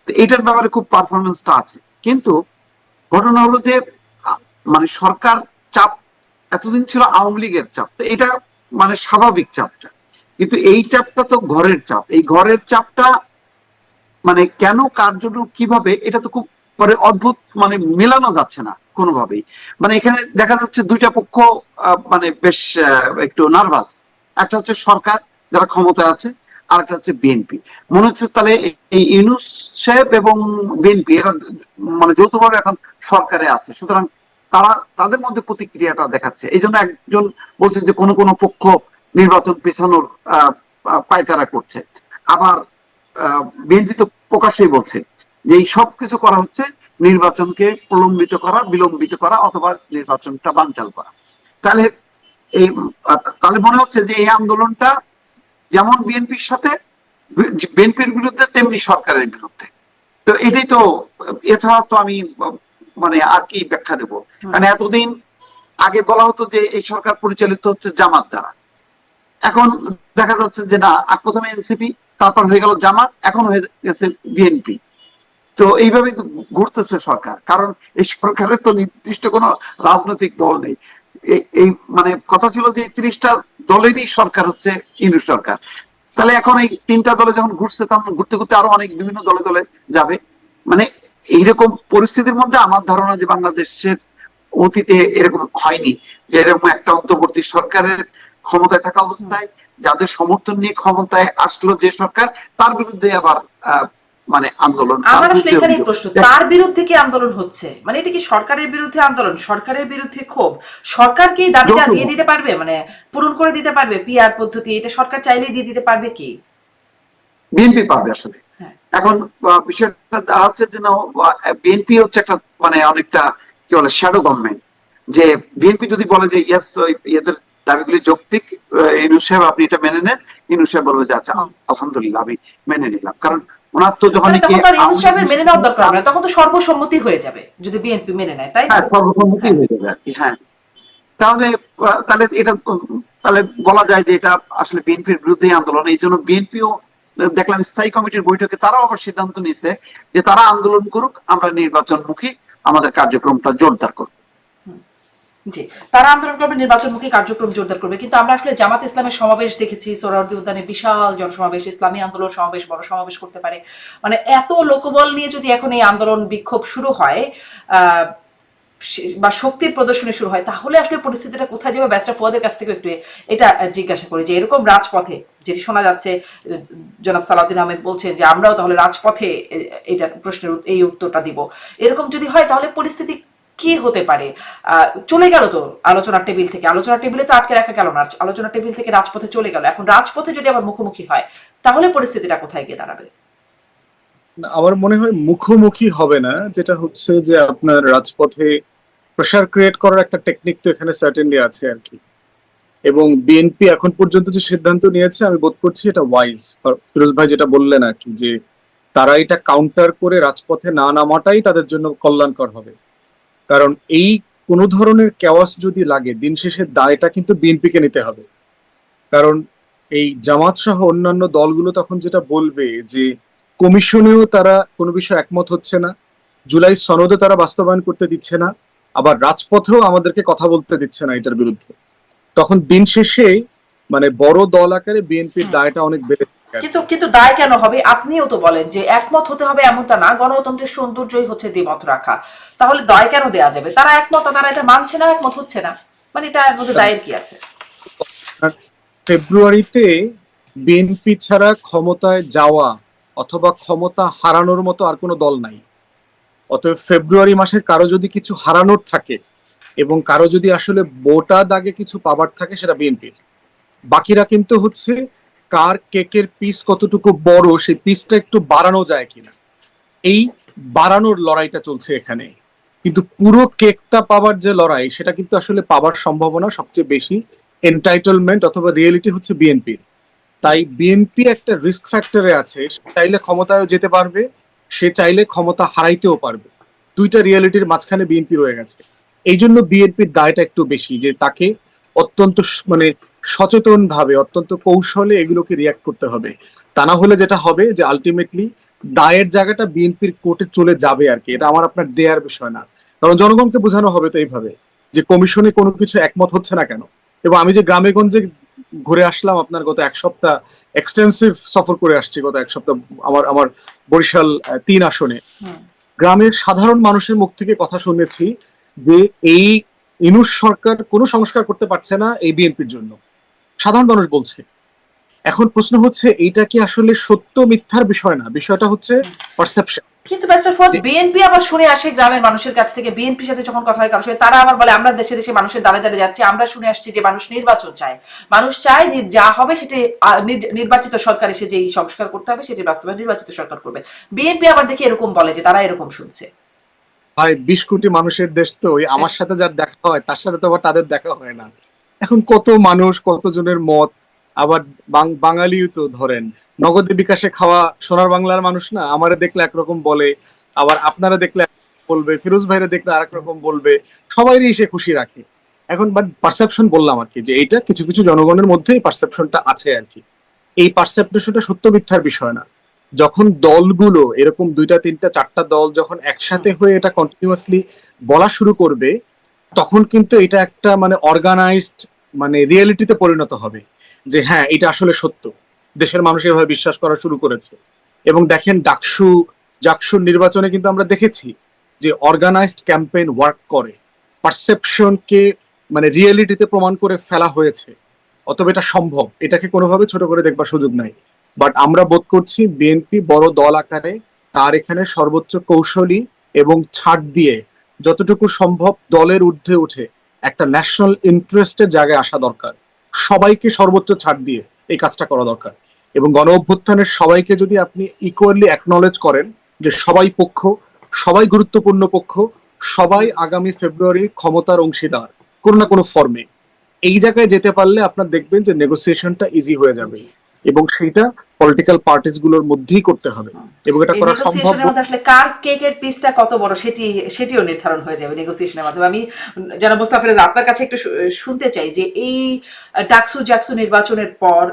তো এটার ব্যাপারে খুব পারফরমেন্সটা আছে। কিন্তু ঘটনা হলো যে মানে সরকার চাপ এতদিন ছিল আওয়ামী লীগের চাপ, তো এটা মানে স্বাভাবিক চাপটা। কিন্তু এই চাপটা তো ঘরের চাপ, এই ঘরের চাপটা মানে কেন, কার জন্য, কিভাবে, এটা তো খুব মানে অদ্ভুত, মানে মেলানো যাচ্ছে না কোনোভাবেই। মানে এখানে দেখা যাচ্ছে দুইটা পক্ষ মানে বেশ একটু নার্ভাস। একটা হচ্ছে সরকার যারা ক্ষমতায় আছে, আর একটা হচ্ছে বিএনপি। মনে হচ্ছে তাহলে এই ইউনূস সাহেব এবং বিএনপি এরা মানে যৌথভাবে এখন সরকারে আছে, সুতরাং তারা তাদের মধ্যে প্রতিক্রিয়াটা দেখাচ্ছে। এই জন্য একজন বলছেন যে কোনো কোনো পক্ষ নির্বাচন পেছানোর পায়তারা করছে, আবার বিএনপি তো প্রকাশ্যেই বলছে যে এই সব কিছু করা হচ্ছে নির্বাচনকে প্রলম্বিত করা, বিলম্বিত করা, অথবা নির্বাচনটা বানচাল করা। তাহলে এই তাহলে মনে হচ্ছে যে এই আন্দোলনটা যেমন বিএনপির সাথে, বিএনপির বিরুদ্ধে, তেমনি সরকারের বিরুদ্ধে। তো এটাই তো, এছাড়া তো আমি মানে আর কি ব্যাখ্যা দেবো? মানে এতদিন আগে বলা হতো যে এই সরকার পরিচালিত হচ্ছে জামাত দ্বারা, এখন দেখা যাচ্ছে যে না, প্রথমে এনসিপি, তারপর হয়ে গেল জামাত, এখন হয়ে গেছে বিএনপি। তো এইভাবে ঘুরতেছে সরকার, কারণ এই সরকারের তো নির্দিষ্ট কোনো রাজনৈতিক দল নেই। এই মানে কথা ছিল যে 30টা দলেরই সরকার হচ্ছে ইউনূস সরকার। তাহলে এখন এই 3টা দলে যখন ঘুরছে, তখন ঘুরতে ঘুরতে আরো অনেক বিভিন্ন দলে দলে যাবে। মানে এইরকম পরিস্থিতির মধ্যে আমার ধারণা যে বাংলাদেশের অতীতে এরকম হয়নি, যে এরকম একটা অন্তর্বর্তী সরকারের ক্ষমতায় থাকা অবস্থায় যাদের সমর্থন নিয়ে ক্ষমতায় আসলো যে সরকার, তার বিরুদ্ধে আবার মানে আন্দোলন, তার আমার আসলে বিরুদ্ধে এখানেই অভিযোগ। প্রশ্ন, তার বিরুদ্ধে কি আন্দোলন হচ্ছে? মানে এটা কি সরকারের বিরুদ্ধে আন্দোলন, সরকারের বিরুদ্ধে ক্ষোভ? সরকার কি এই দাবিটা যৌথ দিয়ে দিতে পারবে, মানে পূরণ করে দিতে পারবে? পিআর পদ্ধতি এটা সরকার চাইলেই দিয়ে দিতে পারবে কি? বিএনপি পাবে আসলে। হ্যাঁ, এখন বিষয়টা দাঁড়াচ্ছে যে না, বিএনপি হচ্ছে একটা মানে অনেকটা কি বলে শ্যাডো গভর্নমেন্ট। যে বিএনপি যদি বলে যে ইয়েস এদের দাবিগুলি যৌক্তিক, ইউনূস সাহেব আপনি এটা মেনে নেন, ইউনূস সাহেব বলবে যে আচ্ছা আলহামদুলিল্লাহ আমি মেনে নিলাম। কারণ ওনার তো যখন মানে তখন তো আর ইউনূস সাহেবের মেনে নেওয়ার দরকার হবে না, তখন তো সর্বসম্মতি হয়ে যাবে যদি বিএনপি মেনে নেয়, তাই না? হ্যাঁ সর্বসম্মতি হ্যাঁ। হয়ে যাবে আর কি। হ্যাঁ, তাহলে তাহলে এটা তাহলে বলা যায় যে এটা আসলে বিএনপির বিরুদ্ধে আন্দোলন। এই জন্য বিএনপিও দেখলাম স্থায়ী কমিটির বৈঠকে তারাও আবার সিদ্ধান্ত নিয়েছে যে তারা আন্দোলন করুক, আমরা নির্বাচনমুখী আমাদের কার্যক্রমটা জোরদার করব। জি, তারা আন্দোলন করবে, নির্বাচনমুখী কার্যক্রম জোরদার করবে, কিন্তু আমরা আসলে জামাত ইসলামের সমাবেশ দেখেছি, সোহরাওয়ার্দী উদ্যানে বিশাল জনসমাবেশ, ইসলামী আন্দোলন সমাবেশ, বড় সমাবেশ করতে পারে। মানে এত লোকবল নিয়ে যদি এখন এই আন্দোলন বিক্ষোভ শুরু হয় বা শক্তির প্রদর্শনী শুরু হয়, তাহলে আসলে পরিস্থিতিটা কোথায় যাবে? ব্যারিস্টার ফুয়াদের কাছ থেকে একটু এটা জিজ্ঞাসা করি যে এরকম রাজপথে যেটি শোনা যাচ্ছে, জনাব সালাউদ্দিন আহমেদ বলছেন যে আমরাও তাহলে রাজপথে এটা প্রশ্নের এই উত্তরটা দিব, এরকম যদি হয় তাহলে পরিস্থিতি কি হতে পারে? চলে গেল তো আলোচনার টেবিল থেকে, আলোচনার টেবিলে তো আটকে রাখা গেল না, আলোচনার টেবিল থেকে রাজপথে চলে গেল, এখন রাজপথে যদি আবার মুখোমুখি হয় তাহলে পরিস্থিতিটা কোথায় গিয়ে দাঁড়াবে? আমার মনে হয় মুখোমুখি হবে না, যেটা হচ্ছে যে আপনার রাজপথে প্রেশার ক্রিয়েট করার একটা টেকনিক তো এখানে সার্টেনলি আছে আর কি। এবং বিএনপি এখন পর্যন্ত যে সিদ্ধান্ত নিয়েছে আমি বোধ করছি এটা ওয়াইজ। ফিরোজ ভাই যেটা বললেন আর কি, যে তারা এটা কাউন্টার করে রাজপথে না নামাটাই তাদের জন্য কল্যাণকর হবে। কারণ এই কোনো ধরনের কেওয়াস যদি লাগে, দিন শেষে দায়টা কিন্তু বিএনপিকে নিতে হবে। কারণ এই জামাত সহ অন্যান্য দলগুলো তখন যেটা বলবে যে কমিশনেও তারা কোনো বিষয় একমত হচ্ছে না, জুলাই সনদে তারা বাস্তবায়ন করতে দিচ্ছে না, আবার রাজপথেও আমাদেরকে কথা বলতে দিচ্ছে না এটার বিরুদ্ধে, তখন দিন শেষে মানে বড় দল আকারে বিএনপির দায়টা অনেক বেড়ে যাবে। কিন্তু কিন্তু দায় কেন হবে? আপনিও তো বলেন যে একমত হতে হবে, এমনটা না, গণতন্ত্রের সৌন্দর্যই হচ্ছে দ্বিমত রাখা। তাহলে দায় কেন দেয়া যাবে? তারা একমত, তারা এটা মানছে না, একমত হচ্ছে না, মানে এটা এর মধ্যে দায়ের কি আছে? আর ফেব্রুয়ারিতে বিএনপি ছাড়া ক্ষমতায় যাওয়া অথবা ক্ষমতা হারানোর মতো আর কোনো দল নাই। অতএব ফেব্রুয়ারি মাসে কারো যদি কিছু হারানোর থাকে এবং কারো যদি আসলে বোটা দাগে কিছু পাবার থাকে, সেটা বিএনপির। বাকিরা কিন্তু হচ্ছে কার কেকের পিস কতটুকু বড়, সেই পিসটা একটু বাড়ানো যায় কিনা, এই বাড়ানোর লড়াইটা চলছে এখানে। কিন্তু পুরো কেকটা পাবার যে লড়াই, সেটা কিন্তু আসলে পাবার সম্ভাবনা সবচেয়ে বেশি, এন্টাইটেলমেন্ট অথবা রিয়েলিটি হচ্ছে বিএনপির। তাই বিএনপি একটা রিস্ক ফ্যাক্টরে আছে, সে চাইলে ক্ষমতায়ও যেতে পারবে, সে চাইলে ক্ষমতা হারাইতেও পারবে। দুইটা রিয়েলিটির মাঝখানে বিএনপি রয়ে গেছে। এই জন্য বিএনপির দায়টা একটু বেশি, যে তাকে অত্যন্ত মানে সচেতন ভাবে, অত্যন্ত কৌশলে এগুলোকে রিয়াক্ট করতে হবে। তা না হলে যেটা হবে যে আলটিমেটলি দায়ের জায়গাটা বিএনপির কোর্টে চলে যাবে আর কি। এটা আমার আপনার দেয়ার বিষয় না, কারণ জনগণকে বোঝানো হবে তো এইভাবে যে কমিশনে কোনো কিছু একমত হচ্ছে না কেন। এবং আমি যে গ্রামে গঞ্জে ঘুরে আসলাম, আপনার গত এক সপ্তাহ এক্সটেন্সিভ সফর করে আসছি, গত এক সপ্তাহ আমার আমার বরিশাল 3 আসনে গ্রামের সাধারণ মানুষের মুখ থেকে কথা শুনেছি যে এই ইউনূস সরকার কোনো সংস্কার করতে পারছে না এই বিএনপির জন্য, সাধারণ মানুষ বলছে। এখন প্রশ্ন হচ্ছে এইটা কি আসলে সত্য মিথ্যার বিষয় না, বিষয়টা হচ্ছে পারসেপশন। কিন্তু ব্যারিস্টার ফুয়াদ, বিএনপি আবার শুনে আসে গ্রামের মানুষের কাছ থেকে, বিএনপির সাথে যখন কথা হয় কারোর সাথে, তারা আবার বলে আমরা দেশে দেশে মানুষের দ্বারে দ্বারে যাচ্ছি, আমরা শুনে আসছি যে মানুষ নির্বাচন চায়, মানুষ চায় যা হবে সেটি নির্বাচিত সরকার এসে যেই সংস্কার করতে হবে সেটি বাস্তবায়ন নির্বাচিত সরকার করবে। বিএনপি আবার দেখি এরকম বলে যে তারা এরকম শুনছে। ভাই 20 কোটি মানুষের দেশ তো, ওই আমার সাথে যার দেখা হয় তার সাথে তো আবার তাদের দেখা হয় না। এখন কত মানুষ, কতজনের মত। আবার বাঙালিও তো ধরেন নগদে বিকাশে খাওয়া সোনার বাংলার মানুষ না, আমারে দেখলে একরকম বলে, আবার আপনারা দেখলে বলবে, ফিরোজ ভাইরা দেখলে আরেক রকম বলবে, সবাইরই সে খুশি রাখে। এখন বাট পারসেপশন বললাম আর কি, যে এইটা কিছু কিছু জনগণের মধ্যে পারসেপশনটা আছে আর কি। এই পারসেপশনটা সত্য মিথ্যার বিষয় না। যখন দলগুলো এরকম 2টা 3টা 4টা দল যখন একসাথে হয়ে এটা কন্টিনিউয়াসলি বলা শুরু করবে, তখন কিন্তু এটা একটা মানে অর্গানাইজড মানে রিয়েলিটিতে পরিণত হবে যে হ্যাঁ এটা আসলে সত্য, দেশের মানুষ এভাবে বিশ্বাস করা শুরু করেছে। এবং দেখেন জাকসুর নির্বাচনে কিন্তু আমরা দেখেছি যে অর্গানাইজড ক্যাম্পেইন ওয়ার্ক করে, পারসেপশনকে মানে রিয়েলিটিতে প্রমাণ করে ফেলা হয়েছে। অতএব এটা সম্ভব, এটাকে কোনোভাবে ছোট করে দেখবার সুযোগ নাই। বাট আমরা বোধ করছি বিএনপি বড় দল আকারে তার এখানে সর্বোচ্চ কৌশলী এবং ছাড় দিয়ে যতটুকু সম্ভব দলের ঊর্ধ্বে উঠে একটা ন্যাশনাল ইন্টারেস্টের জায়গায় আসা দরকার। সবাইকে সর্বোচ্চ ছাড় দিয়ে এই কাজটা করা দরকার। এবং গণ অভ্যুত্থানের সবাইকে যদি আপনি ইকুয়ালি অ্যাকনলেজ করেন যে সবাই গুরুত্বপূর্ণ পক্ষ, সবাই আগামী ফেব্রুয়ারি ক্ষমতার অংশীদার কোনো না কোনো ফর্মে, এই জায়গায় যেতে পারলে আপনার দেখবেন যে নেগোসিয়েশনটা ইজি হয়ে যাবে। এবং সেটা পলিটিক্যাল পার্টিস গুলোর মধ্যেই করতে হবে এবং এটা এই করা সম্ভব। নেগোসিয়েশনের মধ্যে আসলে কার কেকের পিসটা কত বড় সেটিও নির্ধারণ হয়ে যাবে নেগোসিয়েশনের মাধ্যমে। আমি যারা মোস্তাফিজ আপনার কাছে একটু শুনতে চাই যে এই জাকসু নির্বাচনের পর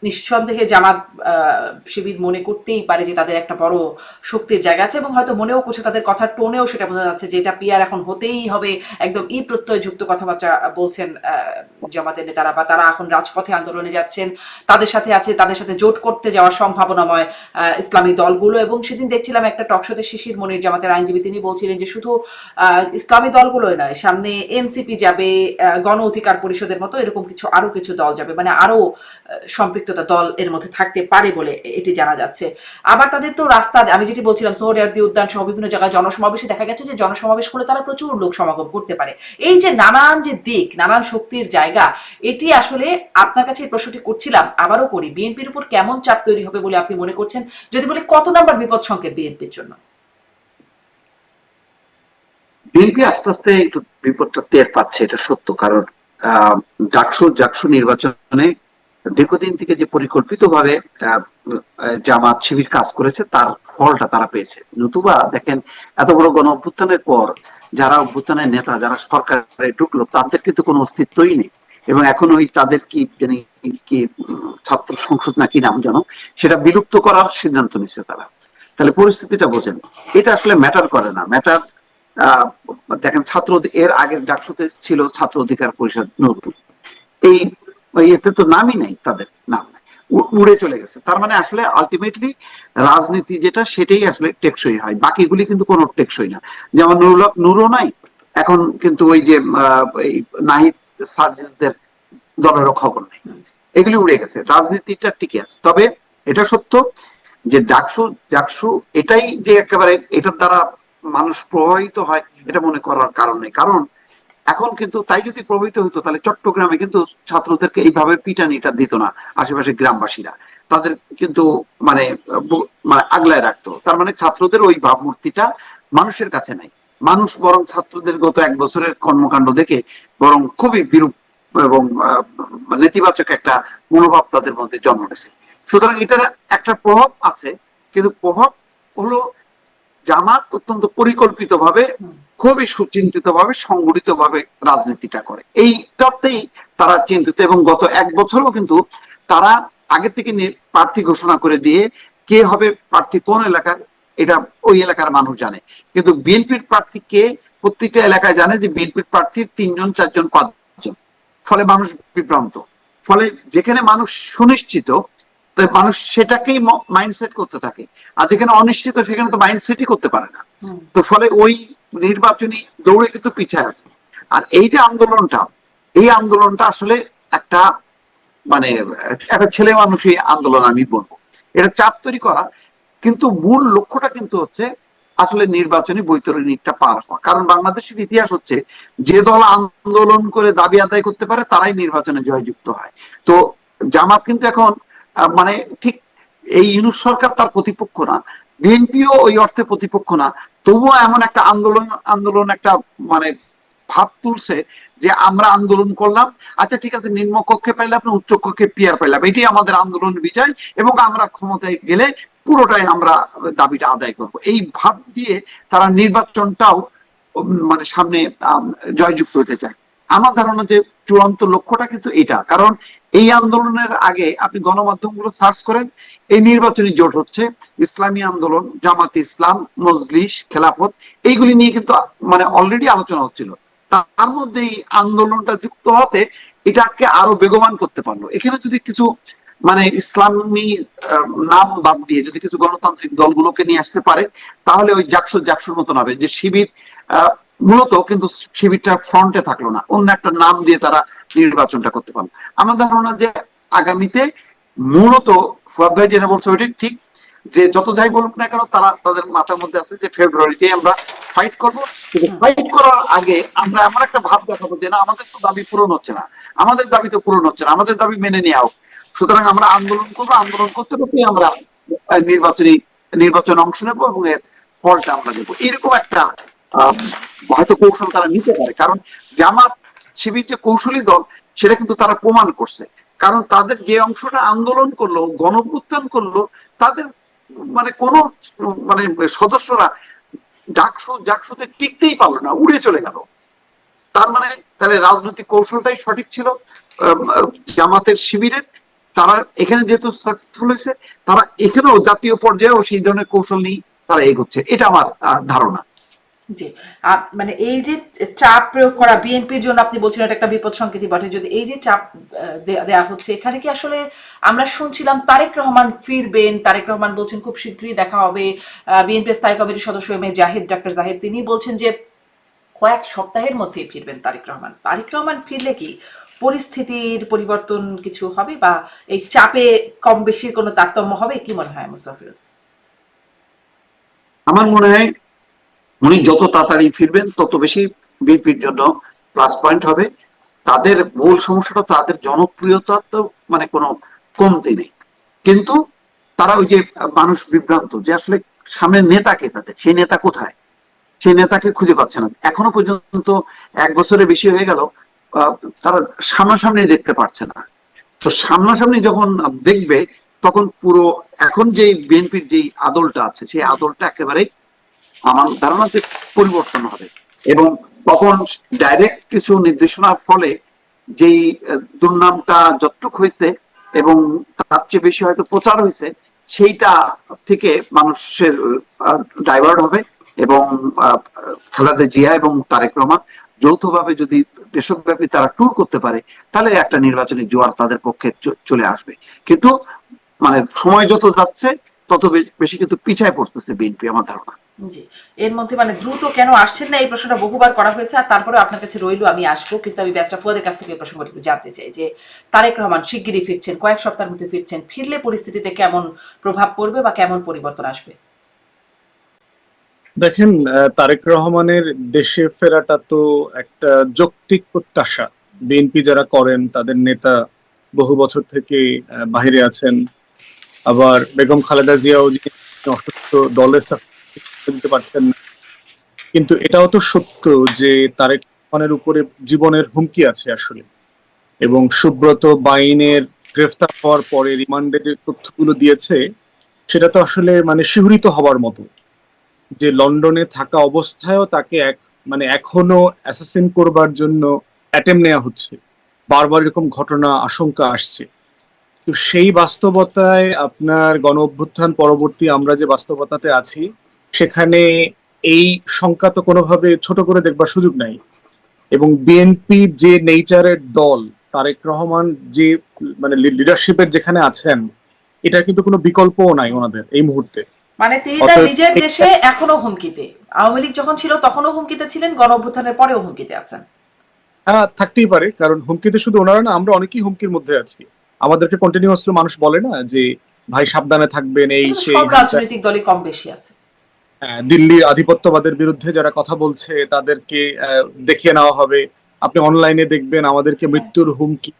নিঃসন্দেহে জামাত শিবির মনে করতেই পারে যে তাদের একটা বড় শক্তির জায়গা আছে, এবং হয়তো মনেও করছে, তাদের কথার টোনেও সেটা বোঝা যাচ্ছে যে এটা পিয়ার এখন হতেই হবে, একদম প্রত্যয় যুক্ত কথাবার্তা বলছেন জামাতের নেতারা, বা তারা এখন রাজপথে আন্দোলনে যাচ্ছেন, তাদের সাথে জোট করতে যাওয়ার সম্ভাবনাময় ইসলামী দলগুলো। এবং সেদিন দেখছিলাম একটা টকশোতে শিশির মনির, জামাতের আইনজীবী, তিনি বলছিলেন যে শুধু ইসলামী দলগুলোই নয়, সামনে এনসিপি যাবে, গণ অধিকার পরিষদের মতো এরকম আরো কিছু দল যাবে, মানে আরো সম্পৃক্ততা দল এর মধ্যে থাকতে পারে বলে এটি জানা যাচ্ছে। আবার তাদের তো রাস্তা, আমি যেটি বলছিলাম, সোহরাওয়ার্দী উদ্যান সহ বিভিন্ন জায়গায় জনসমাবেশে দেখা গেছে যে জনসমাবেশ করে তারা প্রচুর লোক সমাগম করতে পারে। এই যে নানান যে দিক, নানান শক্তির জায়গা, এটি আসলে আপনার কাছে এই প্রশ্নটি করছিলাম, আবারও করি, বিএনপির উপর কেমন চাপ তৈরি হবে বলে আপনি মনে করছেন? যদি বলে কত নাম্বার বিপদ সংকেত বিএনপির জন্য? বিএনপি আস্তে আস্তে একটু বিপদটা টের পাচ্ছে, এটা সত্য। কারণ জাকসু নির্বাচনে দীর্ঘদিন থেকে যে পরিকল্পিতভাবে জামাত শিবির কাজ করেছে তার ফলটা তারা পেয়েছে। নতুবা দেখেন, এত বড় গণ অভ্যুত্থানের পর যারা অভ্যুত্থানের নেতা, যারা সরকারে ঢুকলো, তাদের কিন্তু কোনো অস্তিত্বই নেই। এবং এখন ওই তাদের কি ছাত্র সংসদ না কি নাম যেন, সেটা বিলুপ্ত করার সিদ্ধান্ত নিচ্ছে তারা। তাহলে পরিস্থিতিটা বোঝেন, এটা আসলে ম্যাটার করে না। ম্যাটার দেখেন, এর আগের ডাকসুতে ছিল ছাত্র অধিকার পরিষদ নতুন, এই এতে তো নামই নাই, তাদের নাম উড়ে চলে গেছে। তার মানে আসলে আলটিমেটলি রাজনীতি যেটা, সেটাই আসলে টেকসই হয়, বাকিগুলি কিন্তু কোনো টেকসই না। যেমন নুরও নাই এখন, কিন্তু ওই যে নাহিদ সার্জিসদের দলেরও খবর নেই, এগুলি উড়ে গেছে, রাজনীতিটা টিকে আছে। তবে এটা সত্য যে জাকসু এটাই যে একেবারে এটার দ্বারা মানুষ প্রভাবিত হয়, এটা মনে করার কারণ নেই। কারণ এখন কিন্তু তাই যদি প্রভাবিত হতো, তাহলে চট্টগ্রামে কিন্তু ছাত্রদেরকে এইভাবে পিটানিটা দিত না আশেপাশে গ্রামবাসীরা, তাদের কিন্তু মানে আগলায় রাখতো। তার মানে ছাত্রদের ওই ভাবমূর্তিটা মানুষের কাছে নাই। মানুষ বরং ছাত্রদের গত 1 বছরের কর্মকাণ্ড দেখে বরং খুবই বিরূপ এবং নেতিবাচক একটা মনোভাব তাদের মধ্যে জন্ম নিয়েছে। সুতরাং এটার একটা প্রভাব আছে, কিন্তু প্রভাব হলো জামাত অত্যন্ত পরিকল্পিত ভাবে, খুবই সুচিন্তিত ভাবে, সংগঠিত ভাবে রাজনীতিটা করে, এইটাতেই তারা চিন্তিত। এবং গত 1 বছরও কিন্তু তারা আগে থেকে প্রার্থী ঘোষণা করে দিয়ে কে হবে প্রার্থী কোন এলাকার, এটা ওই এলাকার মানুষ জানে। কিন্তু বিএনপির প্রার্থী কে প্রত্যেকটা এলাকায় জানে যে বিএনপির প্রার্থী 3 জন 4 জন 5 জন। ফলে মানুষ বিভ্রান্ত। ফলে যেখানে মানুষ সুনিশ্চিত, মানুষ সেটাকেই মাইন্ডসেট করতে থাকে, আর যেখানে অনিশ্চিত সেখানে তো মাইন্ডসেটই করতে পারে না। তো ফলে ওই নির্বাচনী দৌড়ে কিন্তু পিছিয়ে আছে। আর এই যে এই আন্দোলনটা আসলে একটা মানে একটা ছেলে মানুষই আন্দোলন আমি বলবো, এটা চাপ তৈরি করা। কিন্তু মূল লক্ষ্যটা কিন্তু হচ্ছে আসলে নির্বাচনী বৈতরণীটা পার হওয়া। কারণ বাংলাদেশের ইতিহাস হচ্ছে, যে দল আন্দোলন করে দাবি আদায় করতে পারে তারাই নির্বাচনে জয়যুক্ত হয়। তো জামাত কিন্তু এখন মানে ঠিক এই ইউনূস সরকার তার প্রতিপক্ষ না, বিএনপিও ওই অর্থে প্রতিপক্ষ না, তবুও এমন একটা আন্দোলন একটা মানে ভাব তুলছে যে আমরা আন্দোলন করলাম, আচ্ছা ঠিক আছে, নিম্ন কক্ষে পাইলাম না, উচ্চ কক্ষে পিয়ার পাইলাম, এটাই আমাদের আন্দোলন বিজয়, এবং আমরা ক্ষমতায় গেলে পুরোটাই আমরা দাবিটা আদায় করব। এই ভাব দিয়ে তারা নির্বাচনটাও মানে সামনে জয়যুক্ত হতে চায়। আমার ধারণা যে চূড়ান্ত লক্ষ্যটা কিন্তু এটা। কারণ এই আন্দোলনের আগে আপনি গণমাধ্যমগুলো সার্চ করেন, এই নির্বাচনী জোট হচ্ছে ইসলামী আন্দোলন, জামাতে ইসলাম, মজলিস, খেলাফত, এইগুলি নিয়ে কিন্তু মানে অলরেডি আলোচনা হচ্ছিল। তার মধ্যে এই আন্দোলনটা যুক্ত হতে এটাকে আরো বেগবান করতে পারলো। এখানে যদি কিছু মানে ইসলামী নাম বাদ দিয়ে যদি কিছু গণতান্ত্রিক দলগুলোকে নিয়ে আসতে পারে, তাহলে ওই জাকসুর মতন হবে যে শিবির মূলত কিন্তু শিবিরটা ফ্রন্টে থাকলো না, অন্য একটা নাম দিয়ে তারা নির্বাচনটা করতে পারলো। আমার ধারণা যে আগামীতে মূলত ফুয়াদ ভাই যেটা বলছে ওইটাই ঠিক, যে যত যাই বলুক না কেন তারা তাদের মাথার মধ্যে আছে যে ফেব্রুয়ারিতে আমরা ফাইট করবো। কিন্তু ফাইট করার আগে আমরা এমন একটা ভাব দেখাবো যে না, আমাদের তো দাবি পূরণ হচ্ছে না, আমাদের দাবি তো পূরণ হচ্ছে না, আমাদের দাবি মেনে নেওয়া হোক। সুতরাং আমরা আন্দোলন করবো, আন্দোলন করতে করতে আমরা নির্বাচনে অংশ নেবো এবং এর ফলটা আমরা দেবো। এরকম একটা হয়তো কৌশল তারা নিতে পারে, কারণ জামাত শিবির যে কৌশলী দল সেটা কিন্তু তারা প্রমাণ করছে। কারণ তাদের যে অংশটা আন্দোলন করলো, গণঅভ্যুত্থান করলো, তাদের মানে কোন মানে সদস্যরা জাকসুতে টিকতেই পারলো না, উড়ে চলে গেল। তার মানে তাহলে রাজনৈতিক কৌশলটাই সঠিক ছিল জামাতের শিবিরের। তারা এখানে যেহেতু সাকসেসফুল হয়েছে, তারা এখানেও জাতীয় পর্যায়েও সেই ধরনের কৌশল নিয়ে তারা এগোচ্ছে, এটা আমার ধারণা। জি, মানে এই যে চাপ প্রয়োগ করা বিএনপির জন্য আপনি বলছেন এটা একটা বিপদ সংকেতই বটে, যদি এই যে চাপ দেয়া হচ্ছে, এখানে কি আসলে আমরা শুনছিলাম তারেক রহমান ফিরবেন, তারেক রহমান বলছেন খুব শীঘ্রই দেখা হবে। বিএনপি স্থায়ী কমিটির সদস্য ডাক্তার জাহিদ তিনি বলছেন যে কয়েক সপ্তাহের মধ্যেই ফিরবেন তারেক রহমান। তারেক রহমান ফিরলে কি পরিস্থিতির পরিবর্তন কিছু হবে, বা এই চাপে কম বেশির কোনো তারতম্য হবে? কি মনে হয় মুস্তাফা ফিরোজ? আমার মনে হয় উনি যত তাড়াতাড়ি ফিরবেন তত বেশি বিএনপির জন্য প্লাস পয়েন্ট হবে। তাদের মূল সমস্যাটা তাদের জনপ্রিয়তা তো মানে কোনো কমতি নেই, কিন্তু তারা ওই যে মানুষ বিভ্রান্ত যে আসলে সামনের নেতাকে, তাদের সেই নেতা কোথায়, সেই নেতাকে খুঁজে পাচ্ছে না এখনো পর্যন্ত। 1 বছরের বেশি হয়ে গেল, তারা সামনাসামনি দেখতে পারছে না। তো সামনাসামনি যখন দেখবে তখন পুরো এখন যে বিএনপির যে আদলটা আছে সেই আদলটা একেবারে আমার ধারণা যে পরিবর্তন হবে, এবং তখন ডাইরেক্ট কিছু নির্দেশনার ফলে যেই দুর্নামটা যতটুকু হয়েছে এবং তার চেয়ে বেশি হয়তো প্রচার হয়েছে, সেইটা থেকে মানুষের ডাইভার্ট হবে। এবং খালেদা জিয়া এবং তারেক রহমান যৌথভাবে যদি দেশব্যাপী তারা ট্যুর করতে পারে, তাহলে একটা নির্বাচনী জোয়ার তাদের পক্ষে চলে আসবে। কিন্তু মানে সময় যত যাচ্ছে তত বেশি কিন্তু পিছায় পড়তেছে বিএনপি, আমার ধারণা। জি, এর মধ্যে মানে দ্রুত কেন আসছেন না এই প্রশ্নটা বহুবার করা হয়েছে, আর তারপরে আপনার কাছে রইল আমি আসবো, কিন্তু আমি ব্যারিস্টার ফুয়াদের কাছ থেকে এই প্রসঙ্গটা একটু জানতে চাই যে তারেক রহমান শিগগিরই ফিরছেন, কয়েক সপ্তাহের মধ্যে ফিরছেন, ফিরলে পরিস্থিতিতে কেমন প্রভাব পড়বে বা কেমন পরিবর্তন আসবে? দেখেন, তারেক রহমানের দেশে ফেরাটা তো একটা যৌক্তিক প্রত্যাশা। বিএনপি যারা করেন তাদের নেতা বহু বছর থেকে বাহিরে আছেন, আবার বেগম খালেদা জিয়াও যিনি অসুস্থ, দলের দিতে পারছেন না। কিন্তু এটাও তো সত্য যে তারেক রহমানের উপরে জীবনের হুমকি আছে আসলে, এবং সুব্রত বাইনের গ্রেফতার হওয়ার পরে রিমান্ডের যে তথ্যগুলো দিয়েছে সেটা তো আসলে মানে শিহরিত হওয়ার মতো, যে লন্ডনে থাকা অবস্থায়ও তাকে মানে এখনো অ্যাসাসিন করবার জন্য অ্যাটেম্প নেওয়া হচ্ছে, বারবার এরকম ঘটনা আশঙ্কা আসছে। তো সেই বাস্তবতায় আপনার গণ অভ্যুত্থান পরবর্তী আমরা যে বাস্তবতাতে আছি সেখানে এই সংখ্যা তো কোনোভাবে ছোট করে দেখবার সুযোগ নাই। এবং বিএনপি যে নেচারের দল, তারেক রহমান যে মানে লিডারশিপের যেখানে আছেন, এটা কিন্তু কোনো বিকল্পও নাই ওনাদের এই মুহূর্তে। মানে তিনি তার নিজের দেশে এখনো হুমকিতে, আওয়ামী লীগ যখন ছিল তখনও হুমকিতে ছিলেন, গণ অভ্যুত্থানের পরেও হুমকিতে আছেন। হ্যাঁ, থাকতেই পারে, কারণ হুমকিতে শুধু ওনারা না, আমরা অনেকেই হুমকির মধ্যে আছি। আমাদেরকে কন্টিনিউয়াসলি মানুষ বলে না যে ভাই সাবধানে থাকবেন, এই সেই। সব রাজনৈতিক দলই কম বেশি আছে। দিল্লির আধিপত্যবাদের বিরুদ্ধে যারা কথা বলছে তাদেরকে দেখিয়ে নেওয়া হবে। আপনি অনলাইনে দেখবেন আমাদেরকে মৃত্যুর হুমকি,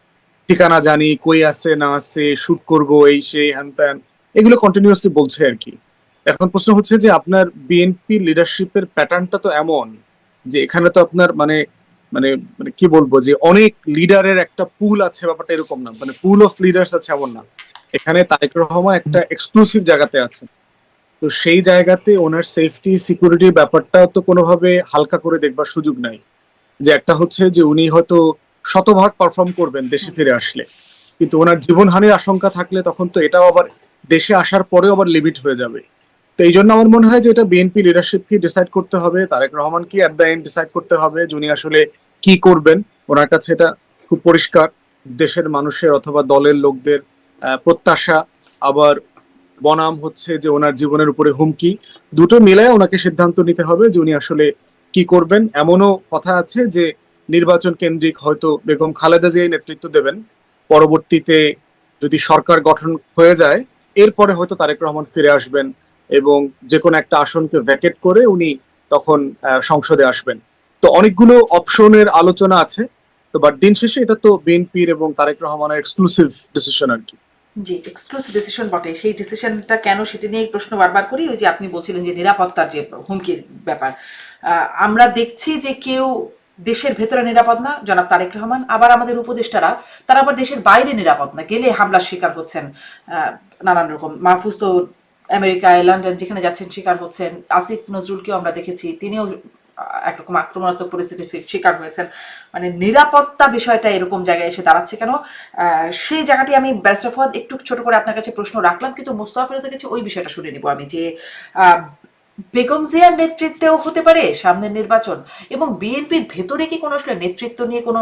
ঠিকানা জানি, কই আছে না আছে, শুট করব, এই সেই হ্যান ত্যান, এগুলো কন্টিনিউয়াসলি বলছে আর কি। এখন প্রশ্ন হচ্ছে যে আপনার বিএনপি লিডারশিপের প্যাটার্নটা তো এমন যে এখানে তো আপনার মানে মানে মানে কি বলবো, যে অনেক লিডারের একটা পুল আছে, ব্যাপারটা এরকম না, মানে পুল অফ লিডার্স আছে এমন না। এখানে তারেক রহমান একটা এক্সক্লুসিভ জায়গাতে আছে। তো সেই জায়গাতে ওনার সেফটি সিকিউরিটির ব্যাপারটা তো কোনোভাবে হালকা করে দেখবার সুযোগ নাই। যে একটা হচ্ছে যে উনি হয়তো শতভাগ পারফর্ম করবেন দেশে ফিরে আসলে, কিন্তু ওনার জীবনহানির আশঙ্কা থাকলে তখন তো এটাও আবার দেশে আসার পরেও আবার লিমিট হয়ে যাবে। তো এই জন্য আমার মনে হয় যে এটা বিএনপি লিডারশিপকে ডিসাইড করতে হবে, তারেক রহমানকে অ্যাট দ্য এন্ড ডিসাইড করতে হবে যে উনি আসলে কি করবেন। ওনার কাছে এটা খুব পরিষ্কার, দেশের মানুষের অথবা দলের লোকদের প্রত্যাশা, আবার বনাম হচ্ছে যে ওনার জীবনের উপরে হুমকি, দুটো মিলায় ওনাকে সিদ্ধান্ত নিতে হবে যে উনি আসলে কি করবেন। এমনও কথা আছে যে নির্বাচন কেন্দ্রিক হয়তো বেগম খালেদা জিয়া নেতৃত্ব দেবেন, পরবর্তীতে যদি সরকার গঠন হয়ে যায় এরপরে হয়তো তারেক রহমান ফিরে আসবেন এবং যে কোনো একটা আসনকে ভ্যাকেট করে উনি তখন সংসদে আসবেন। তো অনেকগুলো অপশনের আলোচনা আছে। তো বাট দিন শেষে এটা তো বিএনপির এবং তারেক রহমানের এক্সক্লুসিভ ডিসিশন আর কি। জি, এক্সক্লুসিভ ডিসিশন বটে। সেই ডিসিশনটা কেন সেটা নিয়ে প্রশ্ন বারবার করি। ওই যে আপনি বলছিলেন যে নিরাপত্তার যে হুমকির ব্যাপার, আমরা দেখছি যে কেউ দেশের ভেতরে নিরাপদ না, জনাব তারেক রহমান, আবার আমাদের উপদেষ্টারা তারা আবার দেশের বাইরে নিরাপদ না, গেলে হামলার শিকার হচ্ছেন নানান রকম। মাহফুজ তো আমেরিকায়, লন্ডন যেখানে যাচ্ছেন শিকার হচ্ছেন। আসিফ নজরুলকেও আমরা দেখেছি, তিনিও একরকম আক্রমণাত্মক পরিস্থিতির শিকার হয়েছেন। মানে নিরাপত্তা বিষয়টা এরকম জায়গায় এসে দাঁড়াচ্ছে কেন, সেই জায়গাটি আমি ব্যারিস্টার ফুয়াদ একটু ছোট করে আপনার কাছে প্রশ্ন রাখলাম, কিন্তু মোস্তফা ফিরোজের কাছে ওই বিষয়টা শুনে নিব আমি যে বেগম জিয়ার নেতৃত্বেও হতে পারে সামনের নির্বাচন, এবং বিএনপির ভেতরে কি কোনো আসলে নেতৃত্ব নিয়ে কোনো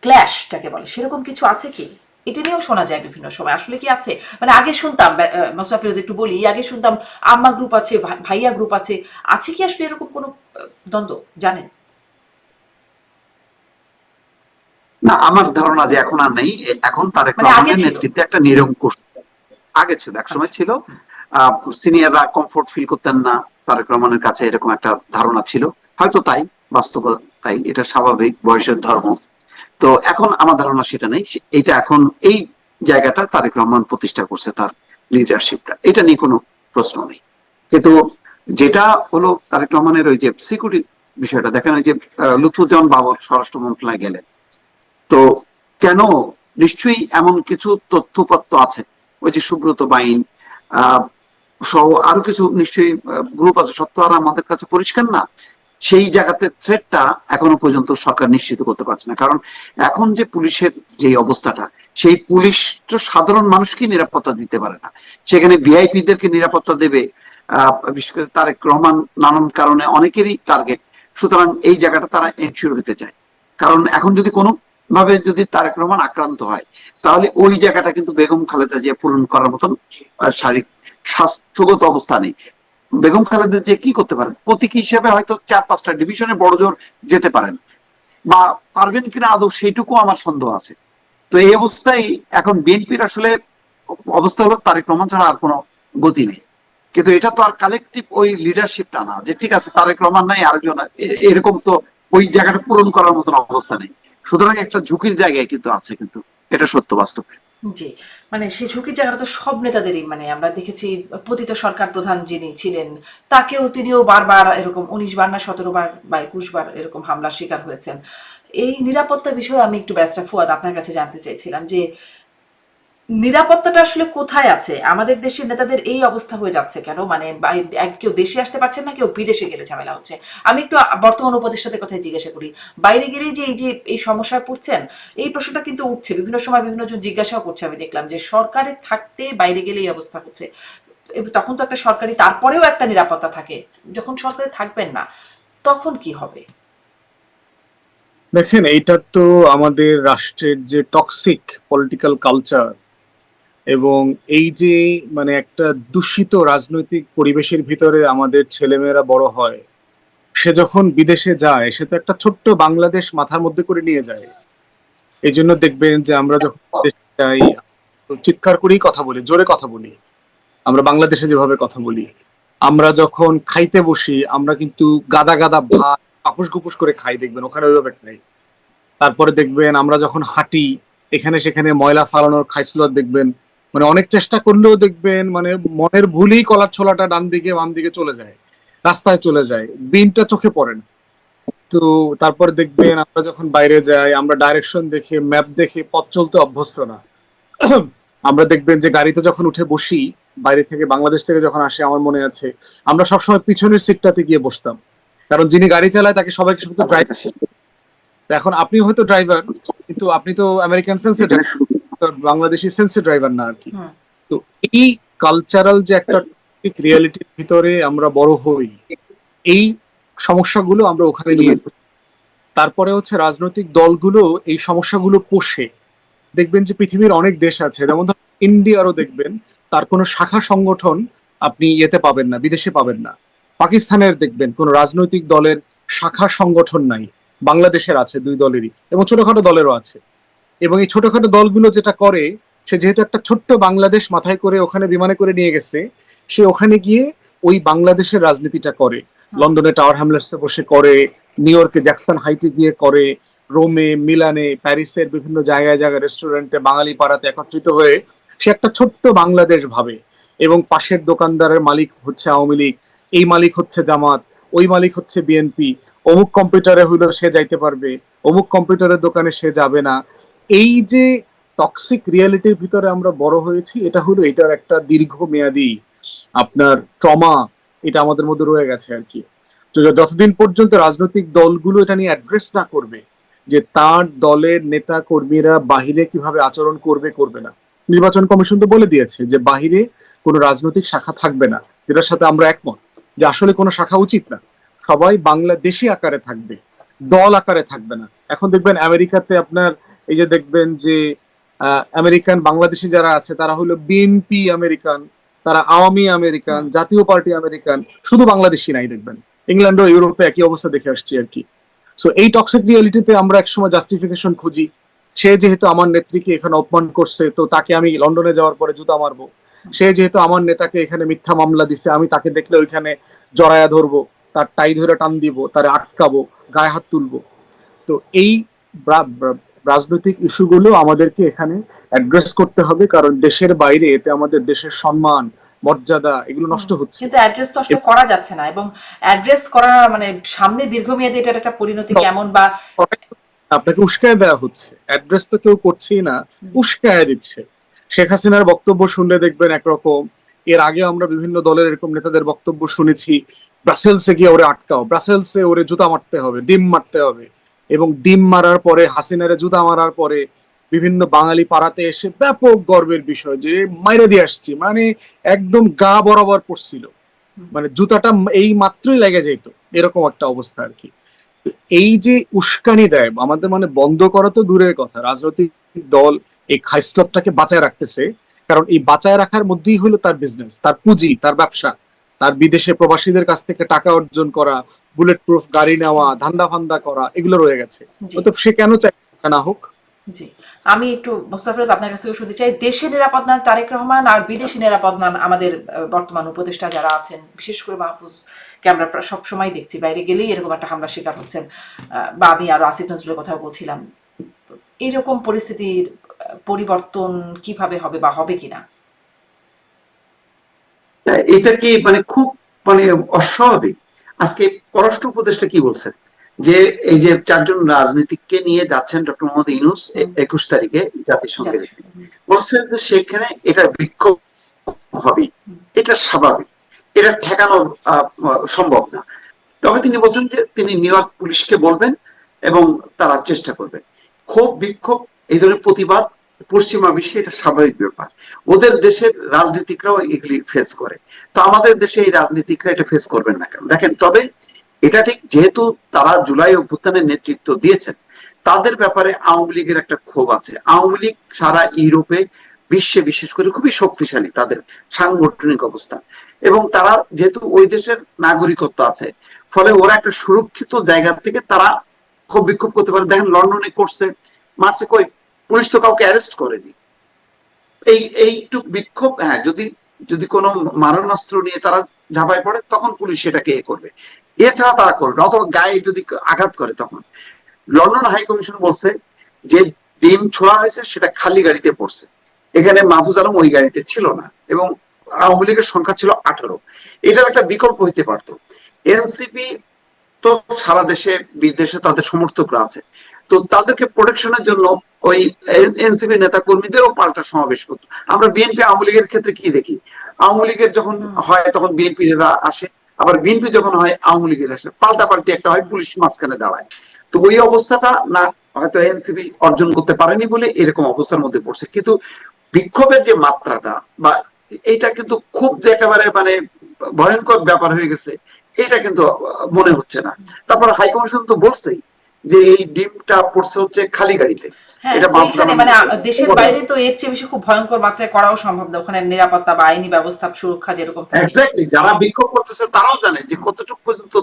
ক্ল্যাশ যাকে বলে সেরকম কিছু আছে কি? এটা নিয়েও শোনা যায় বিভিন্ন সময়, আসলে কি আছে? মানে আগে শুনতাম, মোস্তফা ফিরোজ একটু বলি, আগে শুনতাম আম্মা গ্রুপ আছে, ভাইয়া গ্রুপ আছে, আছে কি আসলে এরকম কোনো দ্বন্দ্ব জানেন? না, আমার ধারণা যে এখন আর নেই। এখন তারেক মানে আগে রহমানের ছিল। নেতৃত্বে একটা নিরঙ্কুশ, আগে ছিল, একসময় আচ্ছা। ছিল। সিনিয়ররা কমফোর্ট ফিল করতেন না তারেক রহমানের কাছে, এরকম একটা ধারণা ছিল। হয়তো তাই, বাস্তব তাই, এটা স্বাভাবিক, বয়সের ধর্ম। তো এখন আমার ধারণা সেটা নেই। এটা এখন এই জায়গাটা তারেক রহমান প্রতিষ্ঠা করছে, তার লিডারশিপটা, এটা নিয়ে কোনো প্রশ্ন নেই। কিন্তু যেটা হলো তারেক রহমানের ওই যে সিকিউরিটি বিষয়টা দেখেন, ওই যে লুৎফুজ্জামান বাবর স্বরাষ্ট্র মন্ত্রণালয়ে গেলেন, তো কেন, নিশ্চয়ই এমন কিছু তথ্যপত্র আছে, ওই যে সুব্রত বাইন আহ সহ আরো কিছু নিশ্চয়ই গ্রুপ আছে, সত্য আর আমাদের কাছে পরিষ্কার না। সেই জায়গাতে থ্রেটটা এখনো পর্যন্ত সরকার নিশ্চিত করতে পারছে না, কারণ এখন যে পুলিশের যে অবস্থাটা, সেই পুলিশ তো সাধারণ মানুষকে নিরাপত্তা দিতে পারে না, সেখানে ভিআইপি দেরকে নিরাপত্তা দেবে। বিশেষ করে তারেক রহমান নানান কারণে অনেকেরই টার্গেট, সুতরাং এই জায়গাটা তারা এনশিওর হতে চায়। কারণ এখন যদি কোনো ভাবে যদি তারেক রহমান আক্রান্ত হয়, তাহলে ওই জায়গাটা কিন্তু বেগম খালেদা জিয়া পূরণ করার মতন শারীরিক স্বাস্থ্যগত অবস্থা নেই। বেগম খালেদা জিয়া কি করতে পারেন, প্রতীকী হিসেবে হয়তো 4-5টা ডিভিশনে বড় জোর যেতে পারেন, বা পারবেন কিনা আদৌ সেইটুকু আমার সন্দেহ আছে। তো এই অবস্থায় এখন বিএনপির আসলে অবস্থা হলো তারেক রহমান ছাড়া আর কোনো গতি নেই। কিন্তু এটা তো আর কালেকটিভ ওই লিডারশিপটা না যে ঠিক আছে তারেক রহমান নাই আরেকজন, এরকম তো ওই জায়গাটা পূরণ করার মতন অবস্থা নেই। সুতরাং একটা ঝুঁকির জায়গায় কিন্তু আছে, কিন্তু এটা সত্য, বাস্তব। জি, মানে সেই ঝুঁকির জায়গাটা তো সব নেতাদেরই, মানে আমরা দেখেছি পতিত সরকার প্রধান যিনি ছিলেন তিনিও বারবার এরকম 19 বার না 17 বার বা 21 বার এরকম হামলার শিকার হয়েছেন। এই নিরাপত্তা বিষয়ে আমি একটু ব্যারিস্টার ফুয়াদ আপনার কাছে জানতে চাইছিলাম যে নিরাপত্তাটা আসলে কোথায় আছে? আমাদের দেশের নেতাদের এই অবস্থা হয়ে যাচ্ছে কেন? মানে কেউ দেশে আসতে পারছেন না, কেউ বিদেশে গেলে ঝামেলা হচ্ছে। আমি একটু বর্তমান উপদেষ্টাদের কথাই জিজ্ঞাসা করি, বাইরে গেলেই যে এই সমস্যায় পড়ছেন, এই প্রশ্নটা কিন্তু উঠছে বিভিন্ন সময়, বিভিন্ন জন জিজ্ঞাসাও করছে। আমি দেখলাম যে সরকারে থাকতে বাইরে গেলে এই অবস্থা হচ্ছে। তখন তো একটা সরকারি, তারপরেও একটা নিরাপত্তা থাকে, যখন সরকারে থাকবেন না তখন কি হবে? দেখেন, এইটা তো আমাদের রাষ্ট্রের যে টক্সিক পলিটিক্যাল কালচার এবং এই যে মানে একটা দূষিত রাজনৈতিক পরিবেশের ভিতরে আমাদের ছেলেমেয়েরা বড় হয়, সে যখন বিদেশে যায় সে তো একটা ছোট্ট বাংলাদেশ মাথার মধ্যে করে নিয়ে যায়। এই জন্য দেখবেন যে আমরা যখন বিদেশে যাই চিৎকার করেই কথা বলি, জোরে কথা বলি, আমরা বাংলাদেশে যেভাবে কথা বলি। আমরা যখন খাইতে বসি আমরা কিন্তু গাদা গাদা ভাত আপুস গুপুস করে খাই, দেখবেন ওখানে ওইভাবে খাই। তারপরে দেখবেন আমরা যখন হাঁটি এখানে সেখানে ময়লা ফালানোর খাইসলত দেখবেন, মানে অনেক চেষ্টা করলেও দেখবেন মানে মনের ভুলেই কলার ছোলাটা ডান দিকে বাম দিকে চলে যায়, রাস্তায় চলে যায়, বিনটা চোখে পড়ে না। তো তারপরে দেখবেন আমরা যখন বাইরে যাই আমরা ডাইরেকশন দেখে ম্যাপ দেখে পথ চলতে অভ্যস্ত না। আমরা দেখবেন যে গাড়িতে যখন উঠে বসি, বাইরে থেকে বাংলাদেশ থেকে যখন আসে, আমার মনে আছে আমরা সবসময় পিছনের সিটটাতে গিয়ে বসতাম, কারণ যিনি গাড়ি চালায় তাকে সবাইকে শুধু ড্রাইভ। এখন আপনি হয়তো ড্রাইভার, কিন্তু আপনি তো আমেরিকান সেন্সিটিভ, বাংলাদেশি সেন্সি ড্রাইভার না আর কি। হুম। তো এই কালচারাল যে একটা রিয়ালিটির ভিতরে আমরা বড় হই, এই সমস্যাগুলো আমরা ওখানে নিয়ে, তারপরে হচ্ছে রাজনৈতিক দলগুলো এই সমস্যাগুলো পোষে। দেখবেন যে পৃথিবীর অনেক দেশ আছে, যেমন ইন্ডিয়ারও দেখবেন তার কোনো শাখা সংগঠন আপনি ইয়েতে পাবেন না, বিদেশে পাবেন না। পাকিস্তানের দেখবেন কোন রাজনৈতিক দলের শাখা সংগঠন নাই, বাংলাদেশের আছে 2 দলেরই, এবং ছোটখাটো দলেরও আছে। এবং এই ছোটখাটো দলগুলো যেটা করে, সে যেহেতু একটা ছোট্ট বাংলাদেশ মাথায় করে ওখানে বিমানে করে নিয়ে গেছে, সে ওখানে গিয়ে ওই বাংলাদেশের রাজনীতিটা করে। লন্ডনে টাওয়ার হ্যামলেটসে বসে করে, নিউ ইয়র্কে জ্যাকসন হাইটে গিয়ে করে, রোমে, মিলানে, প্যারিসের বিভিন্ন জায়গায় জায়গায় রেস্টুরেন্টে বাঙালি পাড়াতে একত্রিত হয়ে সে একটা ছোট্ট বাংলাদেশ ভাবে। এবং পাশের দোকানদারের মালিক হচ্ছে আওয়ামী লীগ, এই মালিক হচ্ছে জামাত, ওই মালিক হচ্ছে বিএনপি, অমুক কম্পিউটারে হইলো সে যাইতে পারবে, অমুক কম্পিউটারের দোকানে সে যাবে না। এই যে টক্সিক রিয়ালিটির ভিতরে আমরা বড় হয়েছি, এটা হলো এটার একটা দীর্ঘমেয়াদী আপনার ট্রমা, এটা আমাদের মধ্যে রয়ে গেছে আর কি। তো যতদিন পর্যন্ত রাজনৈতিক দলগুলো এটা নিয়ে অ্যাড্রেস না করবে যে তার দলের নেতা কর্মীরা বাহিরে কিভাবে আচরণ করবে করবে না, নির্বাচন কমিশন তো বলে দিয়েছে যে বাহিরে কোনো রাজনৈতিক শাখা থাকবে না, যেটার সাথে আমরা একমত যে আসলে কোনো শাখা উচিত না, সবাই বাংলাদেশি আকারে থাকবে, দল আকারে থাকবে না। এখন দেখবেন আমেরিকাতে আপনার এই যে দেখবেন যে আমেরিকান বাংলাদেশি যারা আছে তারা হলো বিএনপি আমেরিকান, তারা আওয়ামী আমেরিকান, জাতীয় পার্টি আমেরিকান, শুধু বাংলাদেশি নাই দেখবেন। ইংল্যান্ড ও ইউরোপে একই অবস্থা দেখে আসছি আর কি। সো এই টক্সিক রিয়ালিটিতে আমরা একসময় জাস্টিফিকেশন খুঁজি, সে যেহেতু আমার নেত্রীকে এখানে অপমান করছে তো তাকে আমি লন্ডনে যাওয়ার পরে জুতা মারবো, সে যেহেতু আমার নেতাকে এখানে মিথ্যা মামলা দিছে আমি তাকে দেখলে ওইখানে জড়ায়া ধরবো, তার টাই ধরে টান দিব, তারে আটকাবো, গায়ে হাত তুলবো। তো এই রাজনৈতিক ইস্যুগুলো আমাদেরকে এখানে অ্যাড্রেস করতে হবে, কারণ দেশের বাইরে এতে আমাদের দেশের সম্মান, মর্যাদা এগুলো নষ্ট হচ্ছে। কিন্তু অ্যাড্রেস তো আসলে করা যাচ্ছে না, এবং অ্যাড্রেস করা মানে সামনে দীর্ঘমেয়াদী এটার একটা পরিণতি কেমন বা আপনাকে উস্কায় দেওয়া হচ্ছে, অ্যাড্রেস তো কেউ করছেই না, উস্কায় দিচ্ছে। শেখ হাসিনার বক্তব্য শুনলে দেখবেন একরকম, এর আগে আমরা বিভিন্ন দলের এরকম নেতাদের বক্তব্য শুনেছি, ব্রাসেলসে গিয়ে ওরে আটকাও, ব্রাসেলসে ওরে জুতা মারতে হবে, ডিম মারতে হবে। এবং ডিম মারার পরে, হাসিনারে জুতা মারার পরে বিভিন্ন বাঙালি পাড়াতে এসে ব্যাপক গর্বের বিষয় যে মাইরে দিয়ে আসছি, মানে একদম গা বরাবর পড়ছিল, মানে জুতাটা এই মাত্রই লেগে যেত, এরকম একটা অবস্থা আর কি। এই যে উস্কানি দেয় আমাদের, মানে বন্ধ করা তো দূরের কথা, রাজনৈতিক দল এই খাইসলতটাকে বাঁচায় রাখতেছে, কারণ এই বাঁচায় রাখার মধ্যেই হলো তার বিজনেস, তার পুঁজি, তার ব্যবসা, তার বিদেশে প্রবাসীদের কাছ থেকে টাকা অর্জন করা, বুলেট প্রুফ গাড়ি নেওয়া, ধান্দা ফান্দা করা, এগুলো রয়ে গেছে। তো সে কেন চায় না হোক? জি, আমি একটু মোস্তাফিজ আপনার কাছ থেকে শুনতে চাই, দেশের নিরাপদ নন তারেক রহমান আর বিদেশি নিরাপদ নন আমাদের বর্তমান উপদেষ্টা যারা আছেন, বিশেষ করে মাহফুজকে আমরা সবসময় দেখছি বাইরে গেলেই এরকম একটা হামলার শিকার হচ্ছেন, বা আমি আরো আসিফ নজরুলের কথা বলছিলাম। এইরকম পরিস্থিতির পরিবর্তন কিভাবে হবে বা হবে কিনা? এটা কি মানে খুব মানে অস্বাভাবিক। আজকে পররাষ্ট্র উপদেষ্টা কি বলছেন যে এই যে 4 জন রাজনীতিককে নিয়ে যাচ্ছেন ডক্টর মোহাম্মদ ইউনূস 21 তারিখে জাতিসংঘে, বলছেন যে সেখানে এটা বিক্ষোভ হবে, এটা স্বাভাবিক, এটা ঠেকানো সম্ভব না। তবে তিনি বলছেন যে তিনি নিউ ইয়র্ক পুলিশকে বলবেন এবং তারা চেষ্টা করবেন। ক্ষোভ বিক্ষোভ, এই ধরনের প্রতিবাদ পশ্চিমা বিশ্বে এটা স্বাভাবিক ব্যাপার, ওদের দেশের রাজনীতিকরাও এগুলি ফেস করে। তো আমাদের দেশে এই রাজনীতিকরা এটা ফেস করবেন না কেন? দেখেন, তবে এটা ঠিক, যেহেতু তারা জুলাই অভ্যুত্থানের নেতৃত্ব দিয়েছেন, তাদের ব্যাপারে আওয়ামী লীগের একটা ক্ষোভ আছে। আওয়ামী লীগ সারা ইউরোপে, বিশ্বে বিশেষ করে খুবই শক্তিশালী তাদের সাংগঠনিক অবস্থা, এবং তারা যেহেতু ওই দেশের নাগরিকত্ব আছে, ফলে ওরা একটা সুরক্ষিত জায়গা থেকে তারা ক্ষোভ বিক্ষোভ করতে পারে। দেখেন লন্ডনে করছে, মার্চে কই পুলিশ তো কাউকে অ্যারেস্ট করেনি। এইটুক বিক্ষোভ, হ্যাঁ, যদি কোনো মারণাস্ত্র নিয়ে তারা ঝাঁপায় পড়ে তখন পুলিশ সেটাকে করবে, এছাড়া তারা করবে, অথবা গায়ে যদি আঘাত করে তখন। লন্ডন হাই কমিশন বলছে যে ডিম ছোড়া হয়েছে সেটা খালি গাড়িতে পড়ছে, এখানে মাহফুজ আলম ওই গাড়িতে ছিল না, এবং আওয়ামী লীগের সংখ্যা ছিল 18। এটার একটা বিকল্প হইতে পারতো। এনসিপি তো সারা দেশে বিদেশে তাদের সমর্থকরা আছে, তো তাদেরকে প্রোটেকশনের জন্য ওই এনসিপি নেতা কর্মীদেরও পাল্টা সমাবেশ করতো। আমরা বিএনপি আওয়ামী লীগের ক্ষেত্রে কি দেখি, আওয়ামী লীগের যখন হয় তখন বিএনপিরা আসে, আবার বিএনপি যখন হয় আওয়ামী লীগের আসে, পাল্টা পাল্টি একটা হয়, পুলিশ মাঝখানে দাঁড়ায়। তো তো ওই অবস্থাটা না হয়তো এনসিপি অর্জন করতে পারেনি বলে এরকম অবস্থার মধ্যে পড়ছে, কিন্তু বিক্ষোভের যে মাত্রাটা বা এটা কিন্তু খুব যে একেবারে মানে ভয়ঙ্কর ব্যাপার হয়ে গেছে এটা কিন্তু মনে হচ্ছে না। তারপর হাইকমিশন তো বলছেই যে এই ডিমটা পড়ছে হচ্ছে খালি গাড়িতে, হ্যাঁ, এটা ওইখানে মানে দেশের বাইরে তো এর চেয়ে বেশি খুব ভয়ঙ্কর মাত্রায় করাও সম্ভব না, ওখানে নিরাপত্তা বা আইনি ব্যবস্থা সুরক্ষা যেরকম থাকে। এক্স্যাক্টলি, যারা বিক্ষোভ করতেছে তারাও জানে যে কতটুকু পর্যন্ত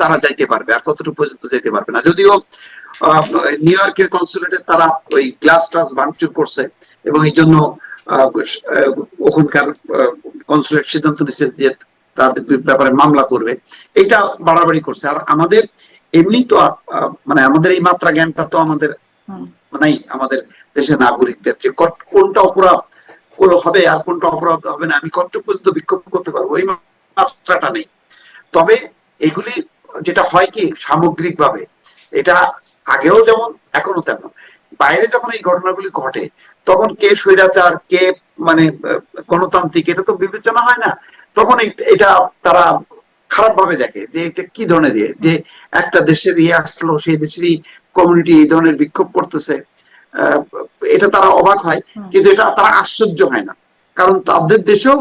তারা যাইতে পারবে আর কতটুকু পর্যন্ত যেতে পারবে না। যদিও নিউ ইয়র্কের কনসুলেটে তারা ওই গ্লাস টাস ভাঙচুর করছে এবং এই জন্য ওখানকার কনসুলেট সিদ্ধান্ত নিচ্ছে যে তাদের ব্যাপারে মামলা করবে, এটা বাড়াবাড়ি করছে। আর আমাদের এমনি তো মানে আমাদের এই মাত্রা জ্ঞানটা তো আমাদের নাই, আমাদের দেশের নাগরিকদের যে কোনটা অপরাধ কোন হবে আর কোনটা অপরাধ হবে না, আমি কতটুকু পর্যন্ত বিক্ষোভ করতে পারবো এই মাত্রাটা নেই। তবে এগুলি যেটা হয় কি সামগ্রিকভাবে এটা আগেও যেমন এখনো তেমন, বাইরে যখন এই ঘটনাগুলি ঘটে তখন কে স্বৈরাচার কে মানে গণতান্ত্রিক এটা তো বিবেচনা হয় না, তখন এটা তারা খারাপ ভাবে দেখে যে এটা কি ধরনের যে একটা দেশের আসলো সেই দেশেরই কমিউনিটি এই ধরনের বিক্ষোভ করতেছে, এটা তারা অবাক হয়, কিন্তু এটা তারা আশ্চর্য হয় না, কারণ তাদের দেশেও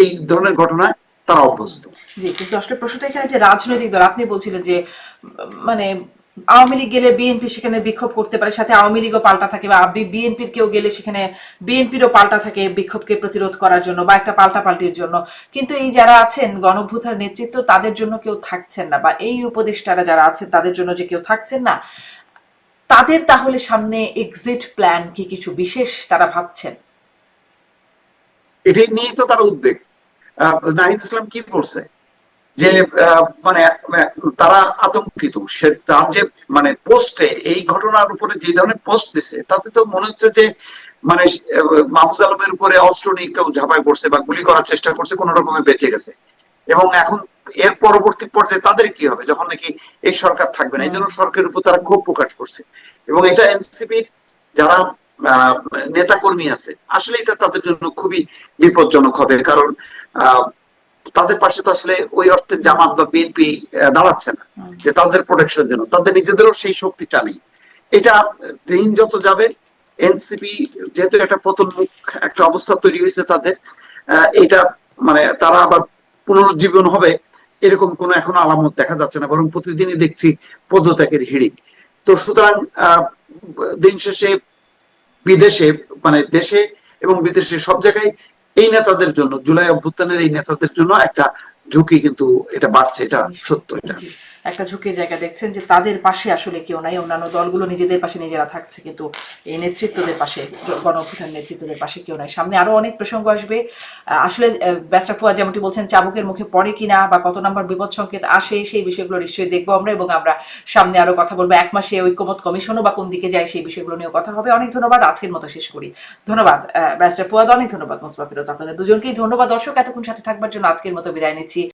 এই ধরনের ঘটনায় তারা অভ্যস্ত। জি, কিন্তু আসলে প্রশ্নটা এখানে যে রাজনৈতিক দল, আপনি বলছিলেন যে মানে আওয়ামী লীগ গেলে বিএনপি সেখানে বিক্ষোভ করতে পারে, সাথে আওয়ামী লীগও পাল্টা থাকে, বা বিএনপির কেউ গেলে সেখানে বিএনপিরও পাল্টা থাকে বিক্ষোভকে প্রতিরোধ করার জন্য বা একটা পাল্টাপাল্টির জন্য। কিন্তু এই যারা আছেন গণঅভ্যুত্থানের নেতৃত্ব, তাদের জন্য কেউ থাকছেন না, বা এই উপদেষ্টারা যারা আছেন তাদের জন্য যে কেউ থাকছেন না, তাদের তাহলে সামনে এক্সিট প্ল্যান কি কিছু বিশেষ তারা ভাবছেন? এটাই নিয়ে তো তার উদ্বেগ। নাহিদ ইসলাম কি বলছে যে মানে তারা আতঙ্কিত, সে তার যে মানে পোস্টে এই ঘটনার উপরে যে ধরনের পোস্ট দিছে তাতে তো মনে হচ্ছে যে মানে মাহফুজ আলমের উপরে অস্ত্র নিয়ে কেউ ঝাঁপায় পড়ছে বা গুলি করার চেষ্টা করছে, কোন রকমে বেঁচে গেছে। এবং এখন এর পরবর্তী পর্যায়ে তাদের কি হবে যখন নাকি এই সরকার থাকবে না, এই জন্য সরকারের উপর তারা ক্ষোভ প্রকাশ করছে। এবং এটা এনসিপির যারা নেতা কর্মী আছে আসলে এটা তাদের জন্য খুবই বিপজ্জনক হবে, কারণ তাদের পাশে তো আসলে ওই অর্থে জামাত বা বিএনপি দাঁড়াচ্ছে না যে তাদের প্রোটেকশনের জন্য, তাদের নিজেদেরও সেই শক্তিটা নেই। এটা দিন যত যাবে এনসিপি যেহেতু একটা পতনমুখ একটা অবস্থা তৈরি হয়েছে তাদের, এটা মানে তারা আবার পুনরুজ্জীবন হবে এরকম কোনো এখনো আলামত দেখা যাচ্ছে না, বরং প্রতিদিনই দেখছি পদত্যাগের হিড়িক। তো সুতরাং দিন শেষে বিদেশে মানে দেশে এবং বিদেশে সব জায়গায় এই নেতাদের জন্য, জুলাই অভ্যুত্থানের এই নেতাদের জন্য একটা ঝুঁকি কিন্তু এটা বাড়ছে, এটা সত্য। এটা একটা ঝুঁকির জায়গা দেখছেন যে তাদের পাশে আসলে কেউ নাই, অন্যান্য দলগুলো নিজেদের পাশে নিজেরা থাকছে, কিন্তু এই নেতৃত্বদের পাশে, গণঅভ্যুত্থান নেতৃত্বদের পাশে কেউ নাই। সামনে আরো অনেক প্রসঙ্গ আসবে। আসলে ব্যারিস্টার ফুয়াদ যেমনটি বলছেন চাবুকের মুখে পড়ে কিনা বা কত নম্বর বিপদ সংকেত আসে, সেই বিষয়গুলো নিশ্চয়ই দেখবো আমরা, এবং আমরা সামনে আরো কথা বলবো। 1 মাসে ঐক্যমত কমিশনও বা কোন দিকে যায় সেই বিষয়গুলো নিয়েও কথা হবে। অনেক ধন্যবাদ, আজকের মতো শেষ করি। ধন্যবাদ ব্যারিস্টার ফুয়াদ, অনেক ধন্যবাদ মোস্তফা ফিরোজ, আপনাদের দুজনকেই ধন্যবাদ। দর্শক এতক্ষণ সাথে থাকবার জন্য আজকের মতো বিদায় নিচ্ছি।